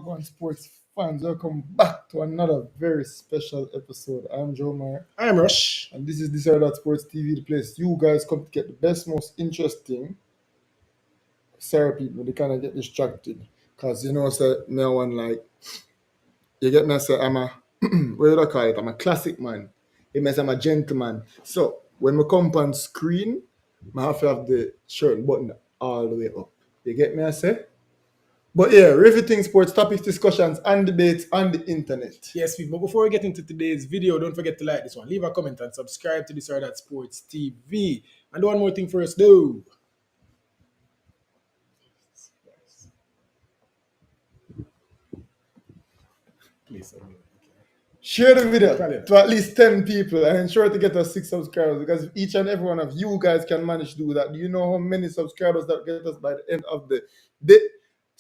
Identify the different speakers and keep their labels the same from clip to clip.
Speaker 1: Wagwan sports fans, welcome back to another very special episode. I'm Joe Meyer,
Speaker 2: I'm Rush.
Speaker 1: and this is This or That Sports TV, the place you guys come to get the best, most interesting. Sorry, people, they kind of get distracted because say me one like you get me. I say I'm a what do I call it? I'm a classic man. It means I'm a gentleman. So when we come on screen, I have to have the shirt button all the way up. You get me? I say. But yeah, riveting sports topics, discussions, and debates on the internet.
Speaker 2: Yes, people. But before we get into today's video, don't forget to like this one, leave a comment, and subscribe to This or That Sports TV. And one more thing for us, though. Please,
Speaker 1: Share the video
Speaker 2: Brilliant.
Speaker 1: to at least 10 people and ensure to get us 6 subscribers, because if each and every one of you guys can manage to do that, do you know how many subscribers that get us by the end of the day?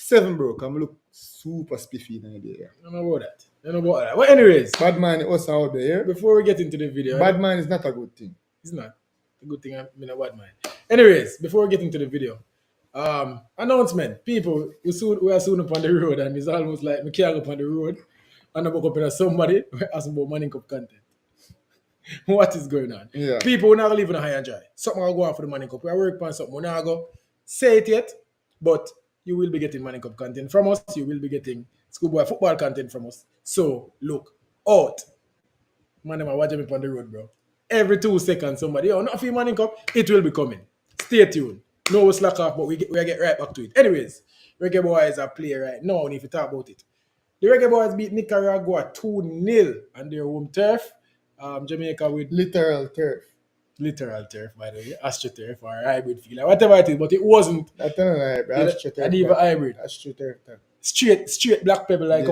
Speaker 1: 7, bro. Come look super spiffy in idea.
Speaker 2: I don't know about that. Well, anyways,
Speaker 1: Bad man is also out there.
Speaker 2: before we get into the video,
Speaker 1: Bad man is not a good thing.
Speaker 2: It's not a good thing. I'm a bad man. Anyways, before we get into the video, announcement. People, we are soon up on the road, and it's almost like me can't go up on the road and I walk up in somebody asking about Money Cup content. What is going on?
Speaker 1: Yeah.
Speaker 2: People, we're not living a high and dry. Something will go on for the Money Cup. We are working on something. We're not going to say it yet, but you will be getting Money Cup content from us. You will be getting schoolboy football content from us. So, look out. Man, I'm watching me on the road, bro. Every 2 seconds, somebody, not for Money Cup, it will be coming. Stay tuned. No slack off, but we get right back to it. Anyways, Reggae Boys are playing right now, and if you talk about it. The Reggae Boys beat Nicaragua 2-0 on their home turf. Jamaica with
Speaker 1: Literal turf,
Speaker 2: by the way, AstroTurf or hybrid field, whatever it is, but it wasn't.
Speaker 1: I tell you, AstroTurf.
Speaker 2: And even hybrid.
Speaker 1: AstroTurf.
Speaker 2: Straight black pepper like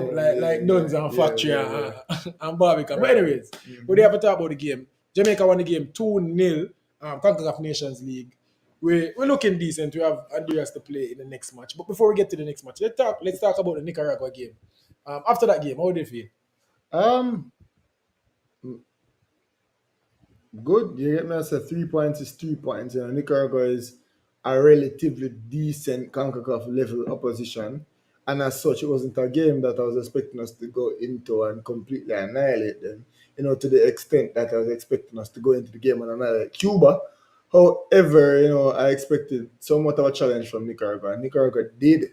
Speaker 2: Duns and Factory and Barbican. But anyways, we have to talk about the game. Jamaica won the game 2-0. CONCACAF Nations League. We're looking decent. We have Andreas to play in the next match. But before we get to the next match, let's talk about the Nicaragua game. After that game, how did you feel?
Speaker 1: Good. You get me? I said 3 points is 3 points. Nicaragua is a relatively decent CONCACAF level opposition. And as such, it wasn't a game that I was expecting us to go into and completely annihilate them, to the extent that I was expecting us to go into the game and annihilate Cuba. However, I expected somewhat of a challenge from Nicaragua. Nicaragua did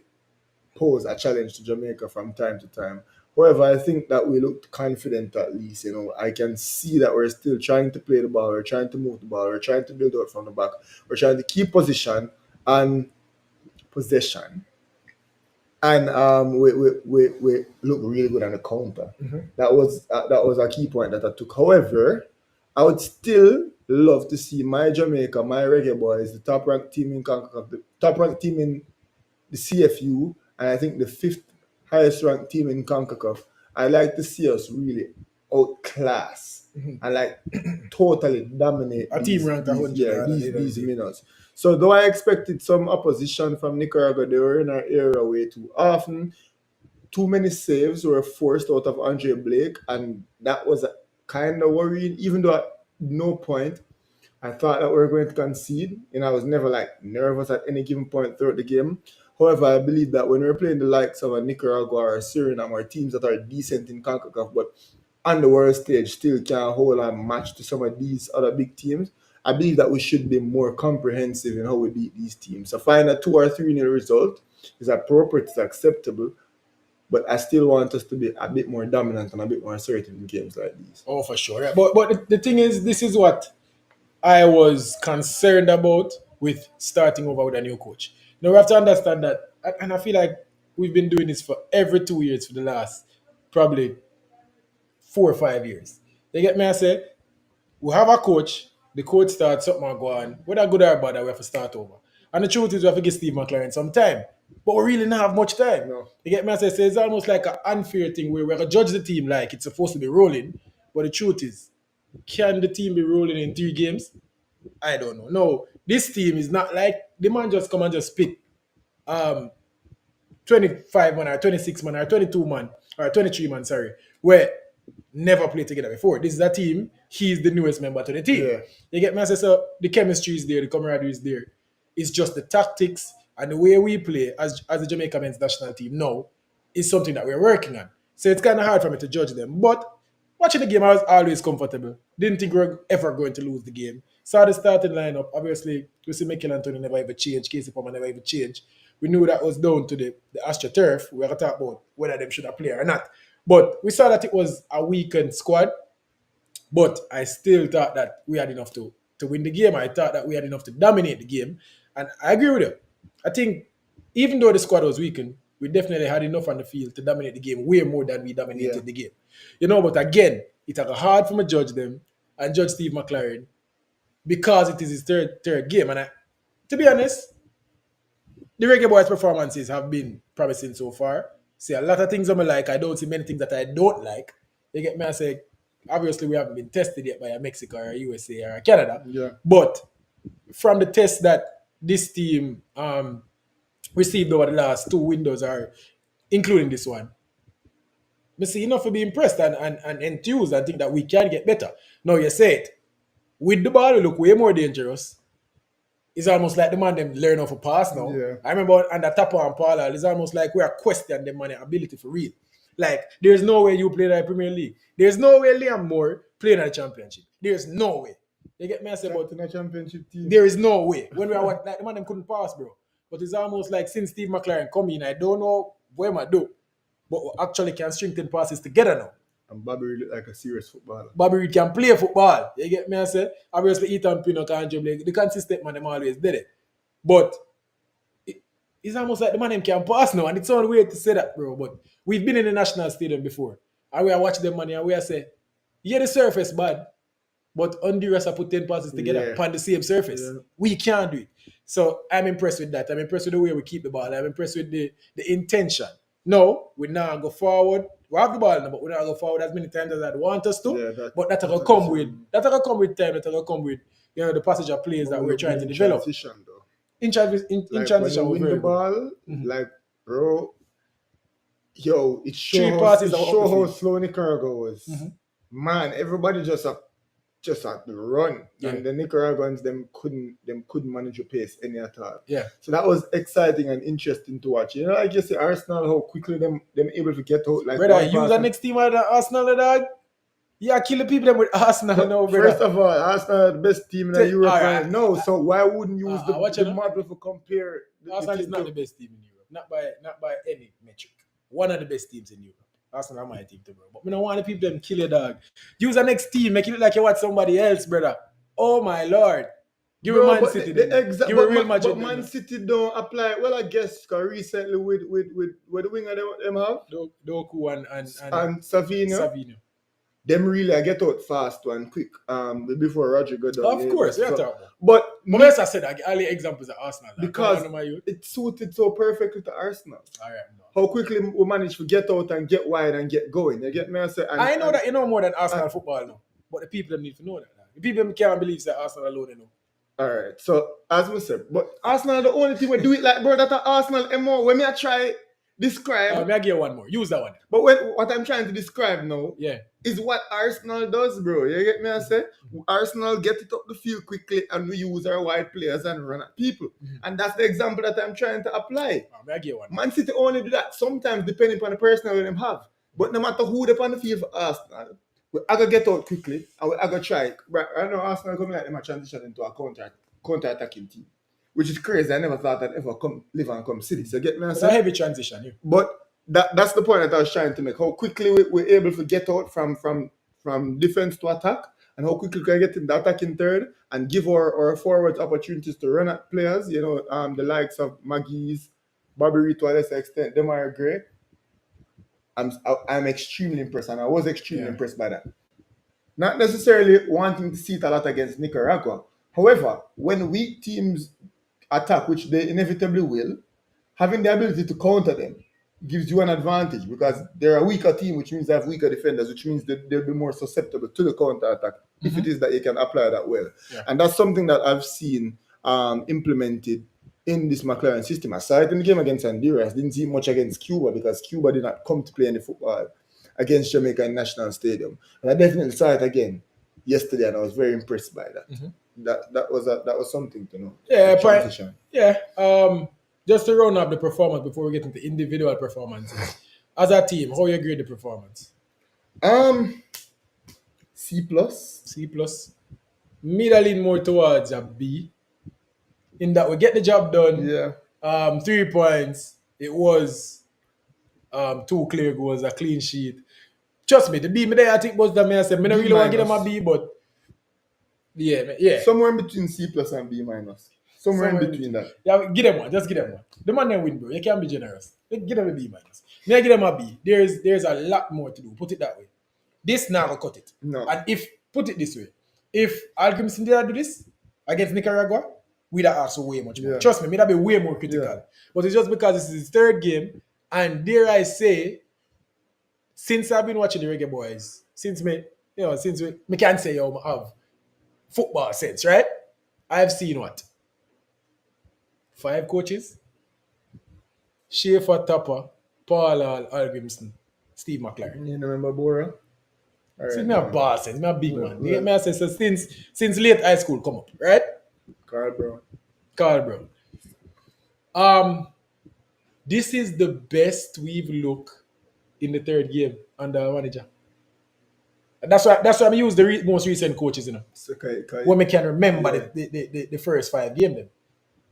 Speaker 1: pose a challenge to Jamaica from time to time. However, I think that we looked confident at least. I can see that we're still trying to play the ball, we're trying to move the ball, we're trying to build out from the back, we're trying to keep position and possession. And we look really good on the counter.
Speaker 2: Mm-hmm.
Speaker 1: That was a key point that I took. However, I would still love to see my Jamaica, my Reggae Boys, the top ranked team in CONCACAF, the top ranked team in the CFU, and I think the 5th highest ranked team in CONCACAF. I like to see us really outclass and totally dominate
Speaker 2: A team ranked 100.
Speaker 1: these minutes. So though I expected some opposition from Nicaragua, they were in our area way too often. Too many saves were forced out of Andre Blake, and that was kind of worrying, even though at no point I thought that we were going to concede. I was never nervous at any given point throughout the game. However, I believe that when we're playing the likes of a Nicaragua or a Suriname or teams that are decent in CONCACAF, but on the world stage still can't hold a match to some of these other big teams, I believe that we should be more comprehensive in how we beat these teams. So find a 2 or 3-0 result is appropriate, it's acceptable, but I still want us to be a bit more dominant and a bit more assertive in games like these.
Speaker 2: Oh, for sure. Yeah. But the thing is, this is what I was concerned about with starting over with a new coach. Now, we have to understand that, and I feel like we've been doing this for every 2 years for the last probably 4 or 5 years. You get me? I say, we have a coach, the coach starts, something go on, whether good or bad, we have to start over. And the truth is, we have to give Steve McLaren some time. But we really don't have much time.
Speaker 1: No.
Speaker 2: You get me? I say, so it's almost like an unfair thing where we're going to judge the team like it's supposed to be rolling. But the truth is, can the team be rolling in 3 games? I don't know. No, this team is not like the man just come and just pick 25 man or 26 man or 22 man or 23 man, where never played together before. This is a team, he's the newest member to the team.
Speaker 1: Yeah.
Speaker 2: You get me? So the chemistry is there, the camaraderie is there. It's just the tactics and the way we play as the Jamaica men's national team now is something that we're working on. So it's kind of hard for me to judge them. But watching the game, I was always comfortable. Didn't think we were ever going to lose the game. Saw the starting lineup. Obviously, we see Mikel Antonio never even changed. Casey Palmer never even changed. We knew that was down to the AstroTurf. We were going to talk about whether them should have played or not. But we saw that it was a weakened squad. But I still thought that we had enough to win the game. I thought that we had enough to dominate the game. And I agree with you. I think even though the squad was weakened, we definitely had enough on the field to dominate the game way more than we dominated the game. But again, it's hard for me to judge them and judge Steve McLaren because it is his third game. And to be honest, the Reggae Boys' performances have been promising so far. See, a lot of things I'm like. I don't see many things that I don't like. You get me? I say, obviously, we haven't been tested yet by a Mexico or a USA or a Canada.
Speaker 1: Yeah.
Speaker 2: But from the test that this team received over the last 2 windows, are including this one, I see enough to be impressed and enthused and think that we can get better. Now, you say it. With the ball, we look way more dangerous. It's almost like the man them learn off a pass now.
Speaker 1: Yeah.
Speaker 2: I remember on the Tapa and Paula, it's almost like we are questioning them man ability for real. Like, there's no way you play in the Premier League. There's no way Liam Moore playing in the Championship. There's no way. You get me? I say, but
Speaker 1: in a championship team.
Speaker 2: there is no way. When we are like the man them couldn't pass, bro. But it's almost like since Steve McLaren come in, I don't know what I do, but we actually can strengthen passes together now.
Speaker 1: And Bobby Reed look like a serious footballer.
Speaker 2: Bobby Reed can play football. You get me? I say, obviously Ethan Pino can't dribble. The consistent man them always did it. But it's almost like the man them can pass now, and it's all weird to say that, bro. But we've been in the national stadium before, and we are watching them money, and we are say, yeah, the surface bad, but Honduras have put 10 passes together upon the same surface. Yeah. We can't do it. So I'm impressed with that. I'm impressed with the way we keep the ball. I'm impressed with the intention. No, we now go forward. We have the ball now, but we not go forward as many times as I want us to. Yeah, but that's going to come with time. That's going to come with the passage of plays that we're trying to develop.
Speaker 1: Transition, though.
Speaker 2: In transition,
Speaker 1: when you win the ball, like, bro, it shows how slow Nicaragua was. Man, everybody just had to run, and the Nicaraguans them couldn't manage the pace any at all.
Speaker 2: Yeah.
Speaker 1: So that was exciting and interesting to watch. Like you say, Arsenal, how quickly them able to get out. Like,
Speaker 2: brother, use the next team out of Arsenal, dog. Yeah, kill the people them with Arsenal now, brother.
Speaker 1: First of all, Arsenal are the best team in Europe right now. So why wouldn't you use the model to compare?
Speaker 2: Arsenal is not the best team in Europe, not by any metric. One of the best teams in Europe. Arsenal are my team too, bro. But I don't want the people them kill your dog. Use the next team, make it look like you watch somebody else, brother. Oh my lord. Give me Man City. Give me Real Madrid.
Speaker 1: But Man City don't apply. Well, I guess recently with the winger them have
Speaker 2: Doku
Speaker 1: and Savino. Them really get out fast and quick before Roger got down.
Speaker 2: Of course, yeah.
Speaker 1: But
Speaker 2: as I said, all the examples are Arsenal.
Speaker 1: Because it suited so perfectly to Arsenal. All right, how quickly we managed to get out and get wide and get going. You get me?
Speaker 2: I know that you know more than Arsenal football now. But the people need to know that. The people can't believe that Arsenal alone, you know.
Speaker 1: All right. So, as we said, but Arsenal are the only team we do it like, bro, that Arsenal more. When I try describe...
Speaker 2: I'll give one more. Use that one.
Speaker 1: But what I'm trying to describe now is what Arsenal does, bro. You get me? I say Arsenal get it up the field quickly and we use our wide players and run at people. And that's the example that I'm trying to apply.
Speaker 2: I'll give one.
Speaker 1: Man City only do that sometimes depending on the personnel they have. But no matter who they on the field for Arsenal, we are going to get out quickly and we are going to try. I know Arsenal coming like them a transition into a counter-attacking team. Which is crazy. I never thought I'd ever live and come see this. You get me?
Speaker 2: It's a heavy transition. Yeah.
Speaker 1: But that's the point that I was trying to make. How quickly we're able to get out from defense to attack, and how quickly we can get in the attacking third and give our forwards opportunities to run at players. The likes of McGee's, Bobby Reed to a lesser extent, them are great. I'm extremely impressed, and I was extremely impressed by that. Not necessarily wanting to see it a lot against Nicaragua. However, when weak teams attack, which they inevitably will, having the ability to counter them gives you an advantage because they're a weaker team, which means they have weaker defenders, which means that they'll be more susceptible to the counter attack if it is that you can apply that well. Yeah. And that's something that I've seen implemented in this McLaren system. I saw it in the game against Honduras. Didn't see much against Cuba because Cuba did not come to play any football against Jamaica in National Stadium. And I definitely saw it again yesterday, and I was very impressed by that. That was something to know.
Speaker 2: Yeah, transition. Just to round up the performance before we get into individual performances. As a team, how you grade the performance?
Speaker 1: C plus.
Speaker 2: C plus. Me that lean more towards a B. In that we get the job done.
Speaker 1: Yeah.
Speaker 2: 3 points. It was 2 clear goals, a clean sheet. Trust me, the B me there I think was that me I said, me don't
Speaker 1: B
Speaker 2: really want to give them a
Speaker 1: minus.
Speaker 2: B, but yeah.
Speaker 1: Somewhere in between C plus and B minus. Somewhere in between that.
Speaker 2: Yeah, give them one. Just give them one. The man they win, bro. You can't be generous. Give them a B minus. Me I give them a B. There's a lot more to do. Put it that way. This now will cut it.
Speaker 1: No.
Speaker 2: And if put it this way, if Alchemist did do this against Nicaragua, we'd have asked for way much more.
Speaker 1: Yeah.
Speaker 2: Trust me, we'd be way more critical.
Speaker 1: Yeah.
Speaker 2: But it's just because this is his third game, and dare I say, since I've been watching the Reggae Boys, since me can't say I have football sense, right? I've seen what? 5 coaches? Schaefer, Tupper, Paul Algrimson, Steve McLaren.
Speaker 1: You remember Bora?
Speaker 2: See, me a ball sense, me a big man. You
Speaker 1: yeah.
Speaker 2: get me? I say, so since late high school come up, right?
Speaker 1: Carl
Speaker 2: Brown. This is the best we've looked in the third game under our manager. And that's why I use the most recent coaches,
Speaker 1: So,
Speaker 2: when we can remember the first 5 games. Then.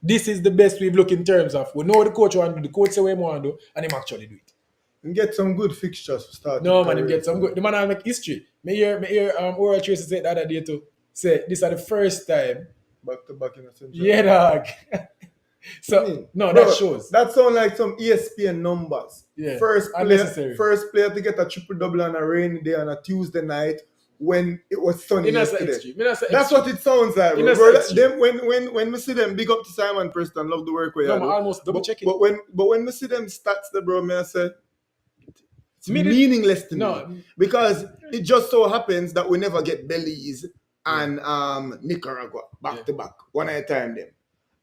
Speaker 2: This is the best we've looked in terms of we know the coach want to do, the coach say what he want to do, and him actually do it.
Speaker 1: And get some good fixtures to start.
Speaker 2: No, man, him get some good. The man will make history. Me hear Oral Tracy said the other day to say this is the first time.
Speaker 1: Back to back in a century.
Speaker 2: Yeah, dog. So that shows.
Speaker 1: That sounds like some ESPN numbers.
Speaker 2: Yeah,
Speaker 1: first
Speaker 2: unnecessary.
Speaker 1: player to get a triple double on a rainy day on a Tuesday night when it was sunny yesterday. That's what it sounds like. Bro. Them, when we see them, big up to Simon Preston, love the work we
Speaker 2: do.
Speaker 1: do.
Speaker 2: Almost double check it.
Speaker 1: But when we see them stats, the bro, me I say it's meaningless to me because it just so happens that we never get Belize and Nicaragua back to back one at a time. Them.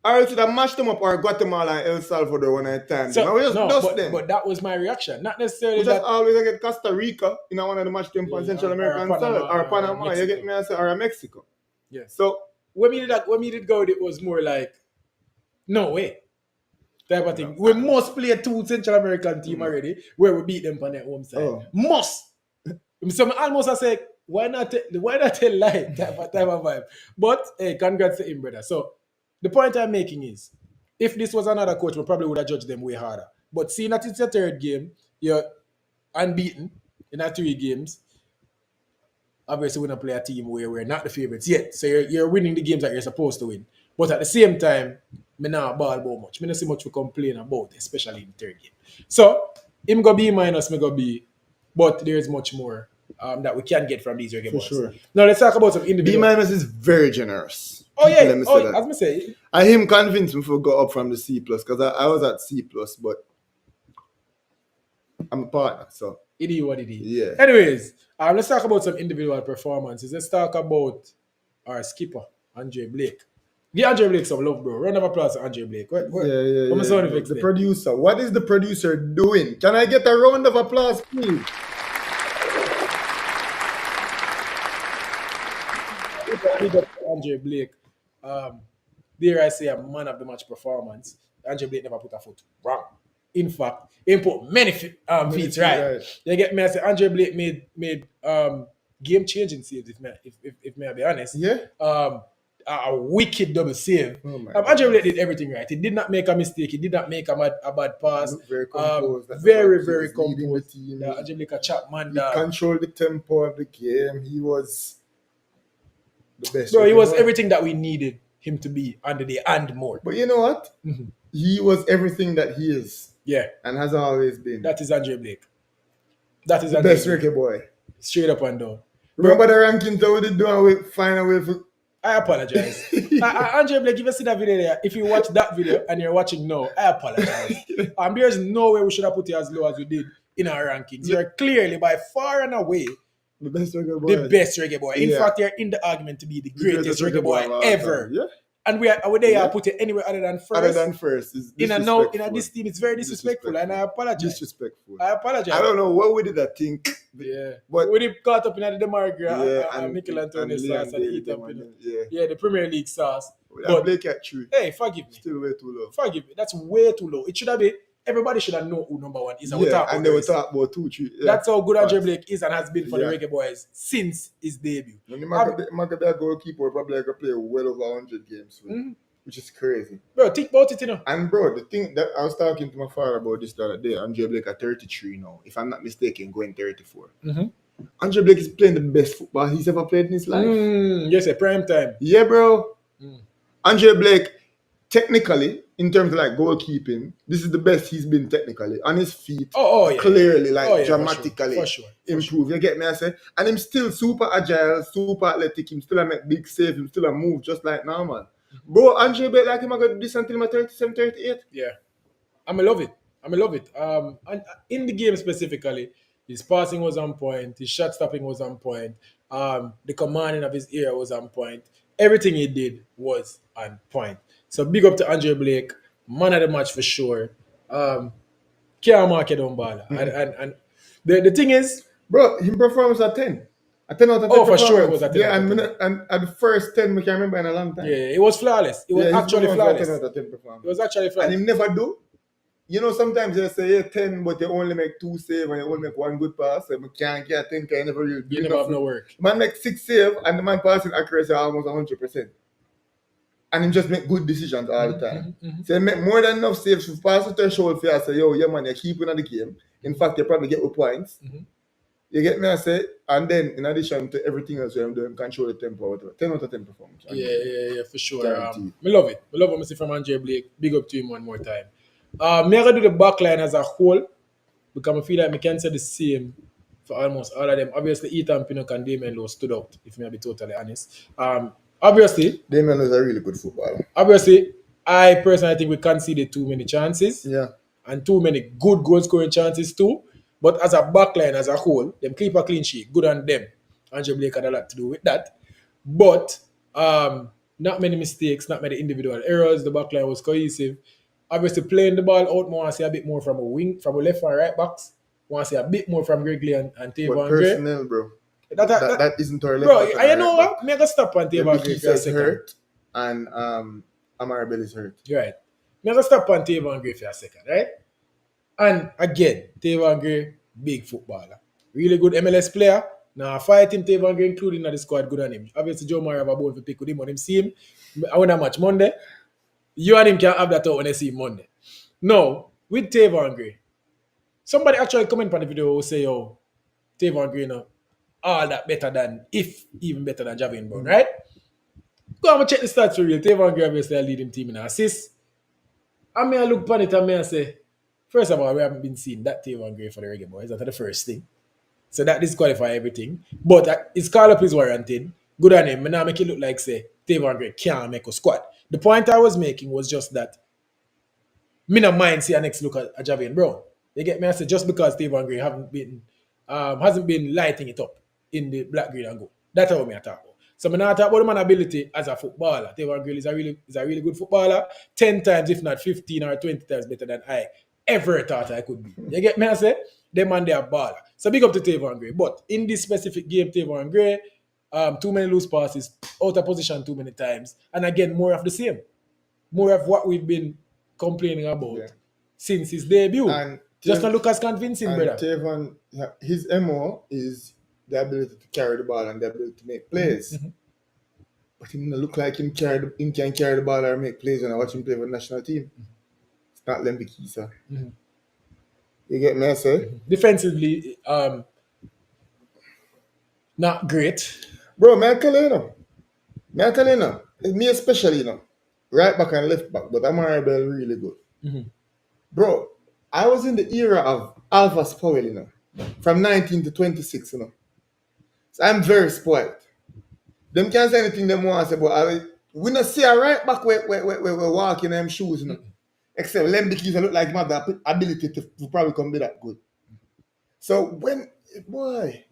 Speaker 1: Or else would have mashed them up or Guatemala and El Salvador one at a time.
Speaker 2: So,
Speaker 1: we just dust them.
Speaker 2: But that was my reaction. Not necessarily
Speaker 1: we just always get Costa Rica in one of the match them on Central American side. Or Panama, you get me I say, or Mexico.
Speaker 2: Yeah.
Speaker 1: So
Speaker 2: when we did go, it was more like no way. Type of thing. We must play 2 Central American team already where we beat them on their home side. Must. So almost I say, why not tell lie type of vibe. But hey, congrats to him, brother. So the point I'm making is, if this was another coach, we probably would have judged them way harder. But seeing that it's your third game, you're unbeaten in our 3 games. Obviously, we're not play a team where we're not the favorites yet. So you're winning the games that you're supposed to win. But at the same time, me not ball about much. Me not see much to complain about, especially in the third game. So him go B minus, me go B. But there's much more that we can get from these Reggae Boys.
Speaker 1: sure.
Speaker 2: Now let's talk about some individual.
Speaker 1: B minus is very generous.
Speaker 2: Oh yeah,
Speaker 1: as
Speaker 2: me say.
Speaker 1: I him convinced me to go up from the C plus because I was at C plus, but I'm a partner, so
Speaker 2: It is what it is.
Speaker 1: Yeah.
Speaker 2: Anyways, let's talk about some individual performances. Let's talk about our skipper, Andre Blake. Give Andre Blake some love, bro. Round of applause to Andre Blake. What sound effects
Speaker 1: the
Speaker 2: there?
Speaker 1: producer. What is the producer doing? Can I get a round of applause, please?
Speaker 2: Andre Blake. Dare I say a man of the match performance. Andre Blake never put a foot wrong. In fact, he put many feet right. You get me? I say Andre Blake made game changing saves. If may I be honest, a wicked double save. Andre Blake did everything right. He did not make a mistake. He did not make a bad pass.
Speaker 1: Very composed.
Speaker 2: Very composed. Andre Blake a chap man.
Speaker 1: He controlled the tempo of the game. He was the best.
Speaker 2: Bro, he was everything that we needed him to be on the day and more.
Speaker 1: But you know what? Mm-hmm. He was everything that he is.
Speaker 2: Yeah.
Speaker 1: And has always been.
Speaker 2: That is Andre Blake. That is
Speaker 1: the best Reggae boy.
Speaker 2: Straight up and down.
Speaker 1: Remember the rankings that we did do and we find a way for...
Speaker 2: I apologize. Andre Blake, if you see that video there, if you watch that video and you're watching now, I apologize. There's no way we should have put you as low as we did in our rankings. You're clearly by far and away
Speaker 1: the best Reggae boy.
Speaker 2: In fact, you're in the argument to be the greatest Reggae boy ever. Yeah. And we there put it anywhere other than first.
Speaker 1: Other than first.
Speaker 2: In this team, it's very disrespectful, and I apologize.
Speaker 1: Disrespectful.
Speaker 2: I apologize.
Speaker 1: I don't know what we did that think.
Speaker 2: Yeah.
Speaker 1: But
Speaker 2: we did caught up in the Demarga and Mikel Antonio sauce and eat up the Premier League sauce.
Speaker 1: But Blake at 3.
Speaker 2: Hey, forgive me.
Speaker 1: Still way too low.
Speaker 2: Forgive me. That's way too low. It should have been everybody should have known who number one is. And we talk
Speaker 1: and
Speaker 2: about
Speaker 1: they
Speaker 2: the
Speaker 1: were
Speaker 2: rest.
Speaker 1: talking about 2-3. Yeah.
Speaker 2: That's how good Andre
Speaker 1: Facts.
Speaker 2: Blake is and has been for the
Speaker 1: Yeah.
Speaker 2: Reggae Boys since his debut.
Speaker 1: And the Maccabee goalkeeper probably like play well over 100 games, which is crazy.
Speaker 2: Bro, think about it, you know.
Speaker 1: And bro, the thing that I was talking to my father about this the other day, Andre Blake at 33 now, if I'm not mistaken, going 34. Andre Blake is playing the best football he's ever played in his life.
Speaker 2: Yes, a prime time.
Speaker 1: Yeah, bro. Andre Blake, technically, in terms of like goalkeeping, this is the best he's been technically on his feet.
Speaker 2: Yeah.
Speaker 1: Clearly, like dramatically
Speaker 2: for sure.
Speaker 1: improve. You get me? I say, and him still super agile, super athletic. Him still a make big save. Him still a move just like normal. Bro, Andre Blake like him I got this until my 37, 38.
Speaker 2: Yeah, I love it. And in the game specifically, his passing was on point. His shot stopping was on point. The commanding of his ear was on point. Everything he did was on point. So big up to Andre Blake, man of the match for sure. Can't mark it on ball. And the thing is,
Speaker 1: bro, him performance at 10. A 10 out of 10.
Speaker 2: Oh, for sure it was a 10
Speaker 1: yeah,
Speaker 2: out of 10.
Speaker 1: And at the first 10 we can remember in a long time.
Speaker 2: Yeah, it was flawless. It was actually flawless.
Speaker 1: 10 out of 10 performance.
Speaker 2: It was actually flawless.
Speaker 1: And him never do. You know, sometimes they say yeah, 10, but you only make 2 saves and you only make 1 good pass. So you can't get 10 because you never really do
Speaker 2: You never have no work.
Speaker 1: Man make 6 saves and the man passing accuracy almost 100%. And him just make good decisions all the time. So he make more than enough saves to pass the threshold for you and say, yo, yeah man, you're keeping on the game. In fact, you probably get the points. You get me, I say, and then in addition to everything else I'm doing, control the tempo, whatever. 10 out of 10 performance.
Speaker 2: Yeah, for sure.
Speaker 1: Guaranteed.
Speaker 2: I love it. I love what I see from Andre Blake. Big up to him one more time. Me I do the back line as a whole because I feel like I can say the same for almost all of them. Obviously, Ethan Pinnock and Damien Lowe stood out, if I be totally honest. Obviously,
Speaker 1: Damien is a really good footballer.
Speaker 2: Obviously, I personally think we conceded too many chances.
Speaker 1: Yeah.
Speaker 2: And too many good goal scoring chances too. But as a backline as a whole, them keep a clean sheet. Good on them. Andre Blake had a lot to do with that. But not many mistakes, not many individual errors. The backline was cohesive. Obviously, playing the ball out, more I see a bit more from a wing, from a left and right backs. Want to see a bit more from Reggae and Tavon Gray.
Speaker 1: Personnel, bro. That isn't our left.
Speaker 2: Bro, you know what? Me I got stop on Tavon Gray for a second.
Speaker 1: Hurt and Amarabel is hurt.
Speaker 2: Right. Me I got stop on Tavon Gray for a second, right? And again, Tavon Gray, big footballer. Really good MLS player. Now, fight him, Tavon Gray, including the squad, good on him. Obviously, Joe Mara have a bone for pick with him when him see him. I want a match Monday. You and him can have that out when I see him Monday. No, with Tavon Gray, somebody actually comment on the video who say, oh, Tavon Gray, no, all that better than, if even better than Javian Brown, right? Go and check the stats for real. Tavon Gray obviously a leading team in assists. I mean, I look upon it and I say, first of all, we haven't been seeing that Tavon Gray for the Reggae Boys. That's the first thing. So that disqualify everything. But his call-up is warranted. Good on him. I now make it look like, say, Tavon Gray can't make a squad. The point I was making was just that me not mind see a next look at Javian Brown. You get me? I said just because Tavon Gray hasn't been lighting it up in the black, green and gold. That's how me I talk about. So I'm not talk about the man ability as a footballer. Tavon Gray is a really good footballer. 10 times, if not 15 or 20 times better than I ever thought I could be. You get me? I say them man they are baller. So big up to Tavon Gray. But in this specific game, Tavon Gray, too many loose passes, out of position too many times, and again more of the same, more of what we've been complaining about since his debut. And just not look as convincing, brother.
Speaker 1: Tavon, his MO is the ability to carry the ball and the ability to make plays. But he doesn't look like him can carry the ball or make plays when I watch him play for the national team. It's not Lembiki, sir. You get me, sir?
Speaker 2: Defensively, not great.
Speaker 1: Bro, may I tell you now. Me especially, you know. Right back and left back, but Amarabel really good. Bro, I was in the era of Alphas Powell, you know. From 19 to 26, you know. So I'm very spoiled. Them can't say anything them want to say, but we not see a right back where walk in them shoes, you know. Except Lembikis look like my ability to probably come be that good. So when boy,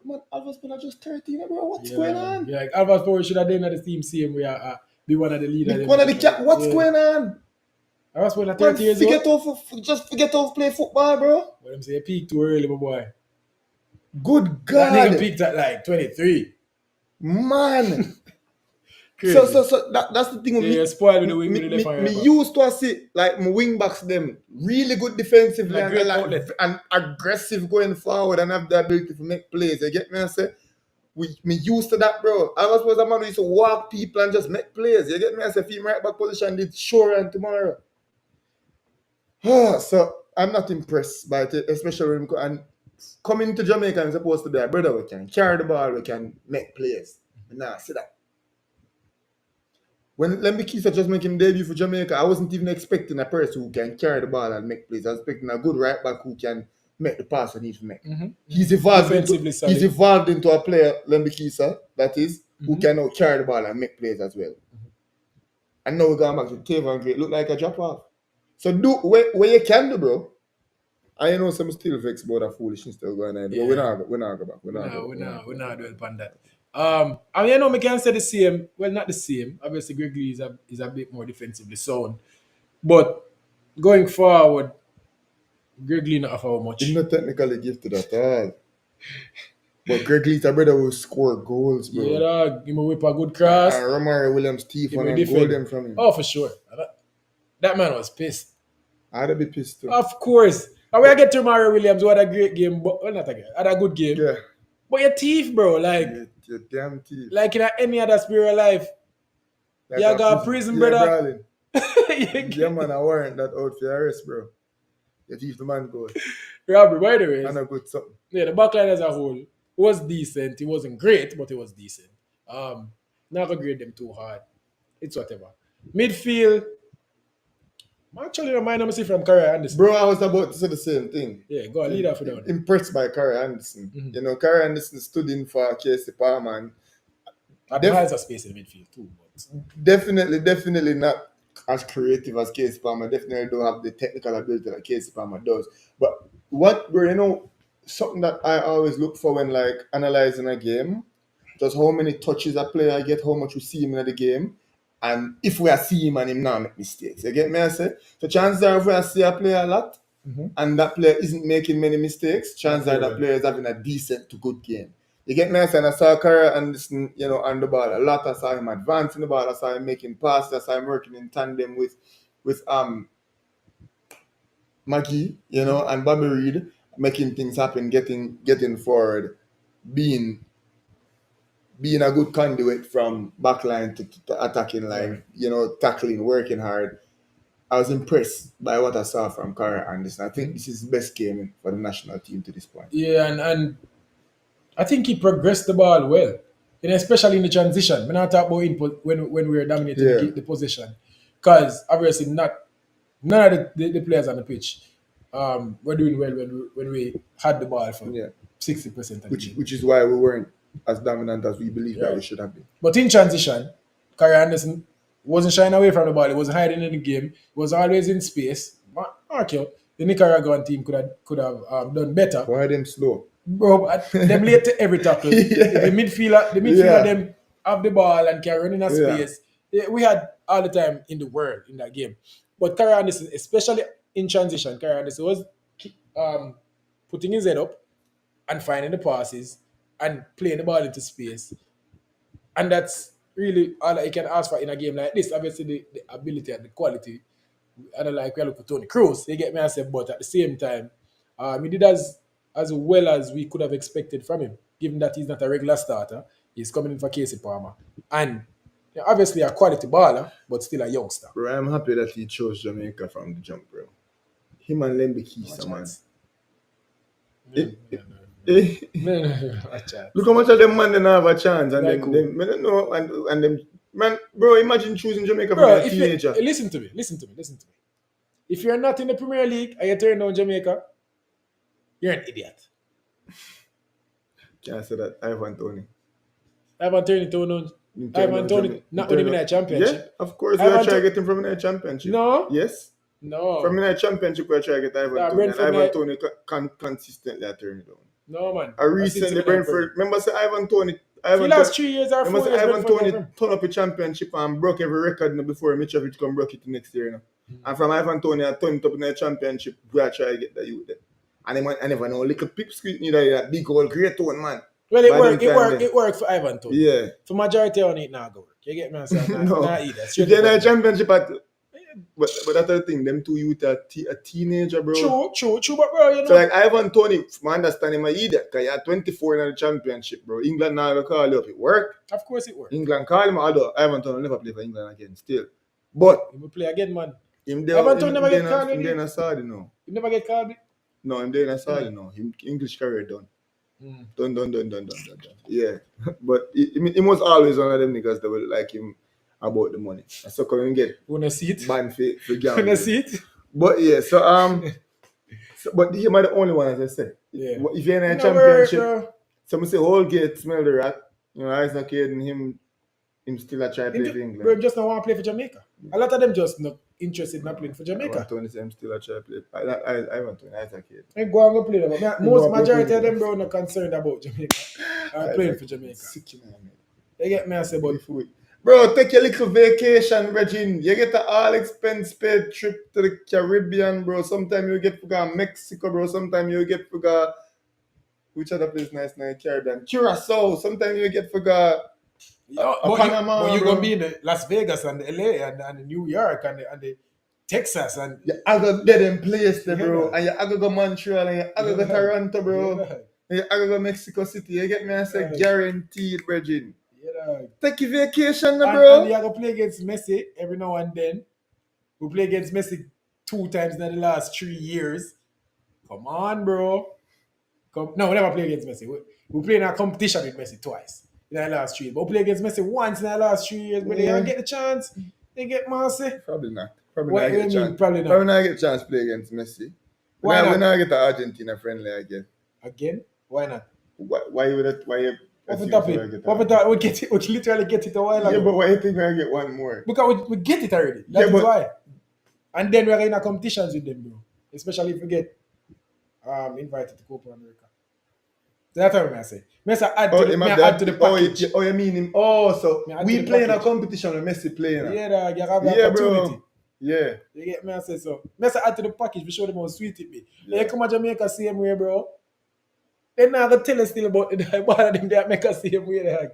Speaker 1: man, Alphas Powell just 13, bro. What's going on?
Speaker 2: Yeah, like Alphas Powell should have done the team same way be one of the leaders.
Speaker 1: One of the what's going on?
Speaker 2: Alphas Powell at 30 years old.
Speaker 1: Just forget off play football, bro.
Speaker 2: But I'm saying peak too early, my boy.
Speaker 1: Good God.
Speaker 2: That nigga peaked at like 23.
Speaker 1: Man.
Speaker 2: Crazy.
Speaker 1: So that's the thing with
Speaker 2: Yeah,
Speaker 1: me.
Speaker 2: you're spoiled with the wing with the left and
Speaker 1: Me
Speaker 2: right back.
Speaker 1: used to see like my wing backs them really good defensively
Speaker 2: Like great outlet.
Speaker 1: and aggressive going forward and have the ability to make plays. You get me? I say me used to that, bro. I was a man who used to walk people and just make plays. You get me? I say if right back position did sure and tomorrow. So I'm not impressed by it, especially when and coming to Jamaica, I'm supposed to be a brother. We can carry the ball, we can make plays. Nah, see that. When Lembikisa just make him debut for Jamaica, I wasn't even expecting a person who can carry the ball and make plays. I was expecting a good right back who can make the pass he needs to make.
Speaker 2: Mm-hmm.
Speaker 1: He's evolved
Speaker 2: Defensively
Speaker 1: into
Speaker 2: solid.
Speaker 1: he's evolved into a player, Lembikisa, that is, who
Speaker 2: Mhm.
Speaker 1: can now carry the ball and make plays as well. And now we're going back to Tavon Great, look like a drop off. So do where you can do, bro. I know some still vexed about that foolishness still going on. But
Speaker 2: Yeah.
Speaker 1: we're not go back.
Speaker 2: We're not doing upon that. I mean, I know we can say the same. Well, not the same. Obviously, Greg Lee is a bit more defensively sound. But going forward, Greg Lee not offer much.
Speaker 1: He's not technically gifted at all. But Greg Lee's brother will score goals, bro.
Speaker 2: Yeah, dog. Give me whip a good cross.
Speaker 1: And Romare Williams teeth
Speaker 2: Give me
Speaker 1: and goal
Speaker 2: defend.
Speaker 1: them from him.
Speaker 2: Oh, for sure. That man was pissed.
Speaker 1: I'd be pissed too.
Speaker 2: Of course. And when I get to Mario Williams, who had a great game, but well, not a great, had a good game.
Speaker 1: Yeah.
Speaker 2: But your teeth, bro, like
Speaker 1: Your damn teeth.
Speaker 2: like in any other sphere of life,
Speaker 1: Like
Speaker 2: you got prison,
Speaker 1: yeah,
Speaker 2: brother.
Speaker 1: Yeah, man, I warrant that out for arrest, bro. Your teeth the man goal.
Speaker 2: Robbery, by the way.
Speaker 1: And a good something.
Speaker 2: Yeah, the backline as a whole was decent. It wasn't great, but it was decent. Not gonna grade them too hard. It's whatever. Midfield. I'm actually remind me from Curry Anderson.
Speaker 1: Bro, I was about to say the same thing.
Speaker 2: Yeah, go on, lead off for down.
Speaker 1: Impressed by Curry Anderson.
Speaker 2: Mhm.
Speaker 1: You know, Curry Anderson stood in for Casey Palmer and
Speaker 2: Admires a space in the midfield too. But
Speaker 1: definitely not as creative as Casey Palmer. Definitely don't have the technical ability that Casey Palmer does. But bro, you know, something that I always look for when like analyzing a game, just how many touches a player get, how much we see him in the game, and if we are see him and him not make mistakes. You get me? I say. So chances are if we see a player a lot and that player isn't making many mistakes, chances are that player is having a decent to good game. You get me? I say, and I saw Curry Anderson, you know, on the ball a lot. I saw him advancing the ball. I saw him making passes. I saw him working in tandem with McGee, you know, and Bobby Reed, making things happen, getting forward, being a good conduit from backline to attacking line, you know, tackling, working hard. I was impressed by what I saw from Curry Anderson. I think this is the best game for the national team to this point.
Speaker 2: yeah, and I think he progressed the ball well, and especially in the transition. When I talk about input when we were dominating the possession, because obviously none of the players on the pitch were doing well when we had the ball for 60% of the game.
Speaker 1: Which is why we weren't as dominant as we believe that we should have been.
Speaker 2: But in transition, Curry Anderson wasn't shying away from the ball. He wasn't hiding in the game. He was always in space. Okay, the Nicaraguan team could have done better.
Speaker 1: Why them slow?
Speaker 2: Bro, them late to every tackle. The midfielder them have the ball and can run in a space. Yeah, we had all the time in the world in that game. But Curry Anderson, especially in transition, Curry Anderson was putting his head up and finding the passes and playing the ball into space. And that's really all that you can ask for in a game like this. Obviously, the ability and the quality. I don't like we look for Tony Cruz. You get me? I said, but at the same time, he did as well as we could have expected from him, given that he's not a regular starter. He's coming in for Casey Palmer. And obviously a quality baller, but still a youngster.
Speaker 1: Bro, I'm happy that he chose Jamaica from the jump, bro. Him and Lembikisa, man. Look how much of them man they have a chance, and them, no, and them, man, bro. Imagine choosing Jamaica from a teenager.
Speaker 2: Listen to me. If you're not in the Premier League and you turn down Jamaica, you're an idiot.
Speaker 1: Can't say that. Ivan Toney.
Speaker 2: Ivan Toney not winning a championship.
Speaker 1: Yeah, of course. We are trying to get him from a championship.
Speaker 2: No.
Speaker 1: Yes.
Speaker 2: No.
Speaker 1: From a championship, we are trying to get Ivan Toney. And Ivan Toney can consistently turn it down.
Speaker 2: No, man.
Speaker 1: I recently Brentford. Remember, say Ivan Toney.
Speaker 2: For the last 3 years or 4 years.
Speaker 1: Ivan Toney turned up a championship and broke every record before Mitrovic come broke it the next year. And from Ivan Toney, I turned up in the championship. We are trying to get the youth there. And I never know little pipsqueak neither that big old great tone, man.
Speaker 2: Well, it worked for Ivan Toney.
Speaker 1: Yeah.
Speaker 2: For majority on it now go work. You get me? I say,
Speaker 1: No.
Speaker 2: nah, either.
Speaker 1: If they're in a championship at, but that's the thing. Them two youth are a teenager, bro.
Speaker 2: True, but bro, you know.
Speaker 1: So like Ivan Tony, from my understanding, I idiot. Cause you're 24 in the championship, bro. England now will call you up. It work.
Speaker 2: Of course it works.
Speaker 1: England call him, although Ivan Tony will never play for England again. Still, but
Speaker 2: He will play again, man.
Speaker 1: him
Speaker 2: Ivan Toney never get called.
Speaker 1: Him there in a Saudi now.
Speaker 2: He never get called.
Speaker 1: No, him there in a Saudi now. Him English career done. Done. Yeah, but he was always one of them niggas that will like him about the money. So come and get
Speaker 2: Wanna see it?
Speaker 1: banned for gambling.
Speaker 2: Wanna see it?
Speaker 1: But yeah, but he might the only one, as I said.
Speaker 2: Yeah.
Speaker 1: If you're in a
Speaker 2: No
Speaker 1: championship,
Speaker 2: worry,
Speaker 1: someone say Holgate smell the rat. You know, Isaac Hayden, him still a try to play for England.
Speaker 2: Bro, just not want to play for Jamaica. A lot of them just not interested in not playing for Jamaica.
Speaker 1: Ivan Tony say him still a try to play. Ivan Tony, Isaac Hayden.
Speaker 2: They go and go play them. But most
Speaker 1: go
Speaker 2: majority
Speaker 1: play
Speaker 2: of them, bro, not concerned about Jamaica. Playing for Jamaica.
Speaker 1: Sick, you know, man.
Speaker 2: You get me? I say, but
Speaker 1: bro, take your little vacation, Regine. You get an all expense paid trip to the Caribbean, bro. Sometimes you get to go to Mexico, bro. Sometimes you get to go, which other place nice in the Caribbean? Curacao. Sometimes you get to go Panama.
Speaker 2: But you're going to be in the Las Vegas and the LA and the New York and the Texas. And
Speaker 1: you have to get them place there, bro.
Speaker 2: Yeah.
Speaker 1: And you have to go Montreal and you have to go Toronto, bro.
Speaker 2: Yeah.
Speaker 1: And you have to go Mexico City. You get me? I say guaranteed, Regine.
Speaker 2: Yeah.
Speaker 1: Take your vacation,
Speaker 2: And
Speaker 1: bro.
Speaker 2: you have to play against Messi every now and then. We play against Messi 2 times in the last 3 years. Come on, bro. No, we never play against Messi. We play in a competition with Messi twice in the last 3 years. But we play against Messi once in the last 3 years. But they don't get the chance. They get Messi.
Speaker 1: Probably not. Probably
Speaker 2: What
Speaker 1: not
Speaker 2: do
Speaker 1: get
Speaker 2: you
Speaker 1: a
Speaker 2: mean,
Speaker 1: chance.
Speaker 2: probably not?
Speaker 1: Probably not get a chance to play against Messi.
Speaker 2: Why not?
Speaker 1: We not get the Argentina friendly again.
Speaker 2: Again? Why not?
Speaker 1: Why you would why you
Speaker 2: What we
Speaker 1: assume
Speaker 2: top
Speaker 1: so I
Speaker 2: it?
Speaker 1: get
Speaker 2: What we
Speaker 1: that?
Speaker 2: thought we get it? We literally get it a while ago.
Speaker 1: Yeah, but why you think I get one more?
Speaker 2: Because we get it already. That's why. And then we're in a competitions with them, bro. Especially if we get invited to Copa America. That's what I say. I say add to the package.
Speaker 1: You mean him? Oh, so
Speaker 2: Me add
Speaker 1: we
Speaker 2: to the
Speaker 1: play in a
Speaker 2: package.
Speaker 1: competition with Messi playing.
Speaker 2: Yeah, dog, you have the
Speaker 1: Yeah,
Speaker 2: opportunity.
Speaker 1: bro. Yeah.
Speaker 2: You get me? I say so. I say add to the package. We show them how sweet it be.
Speaker 1: Yeah.
Speaker 2: They come to Jamaica same way, bro. They not gonna tell us still about the one of them that make us same way.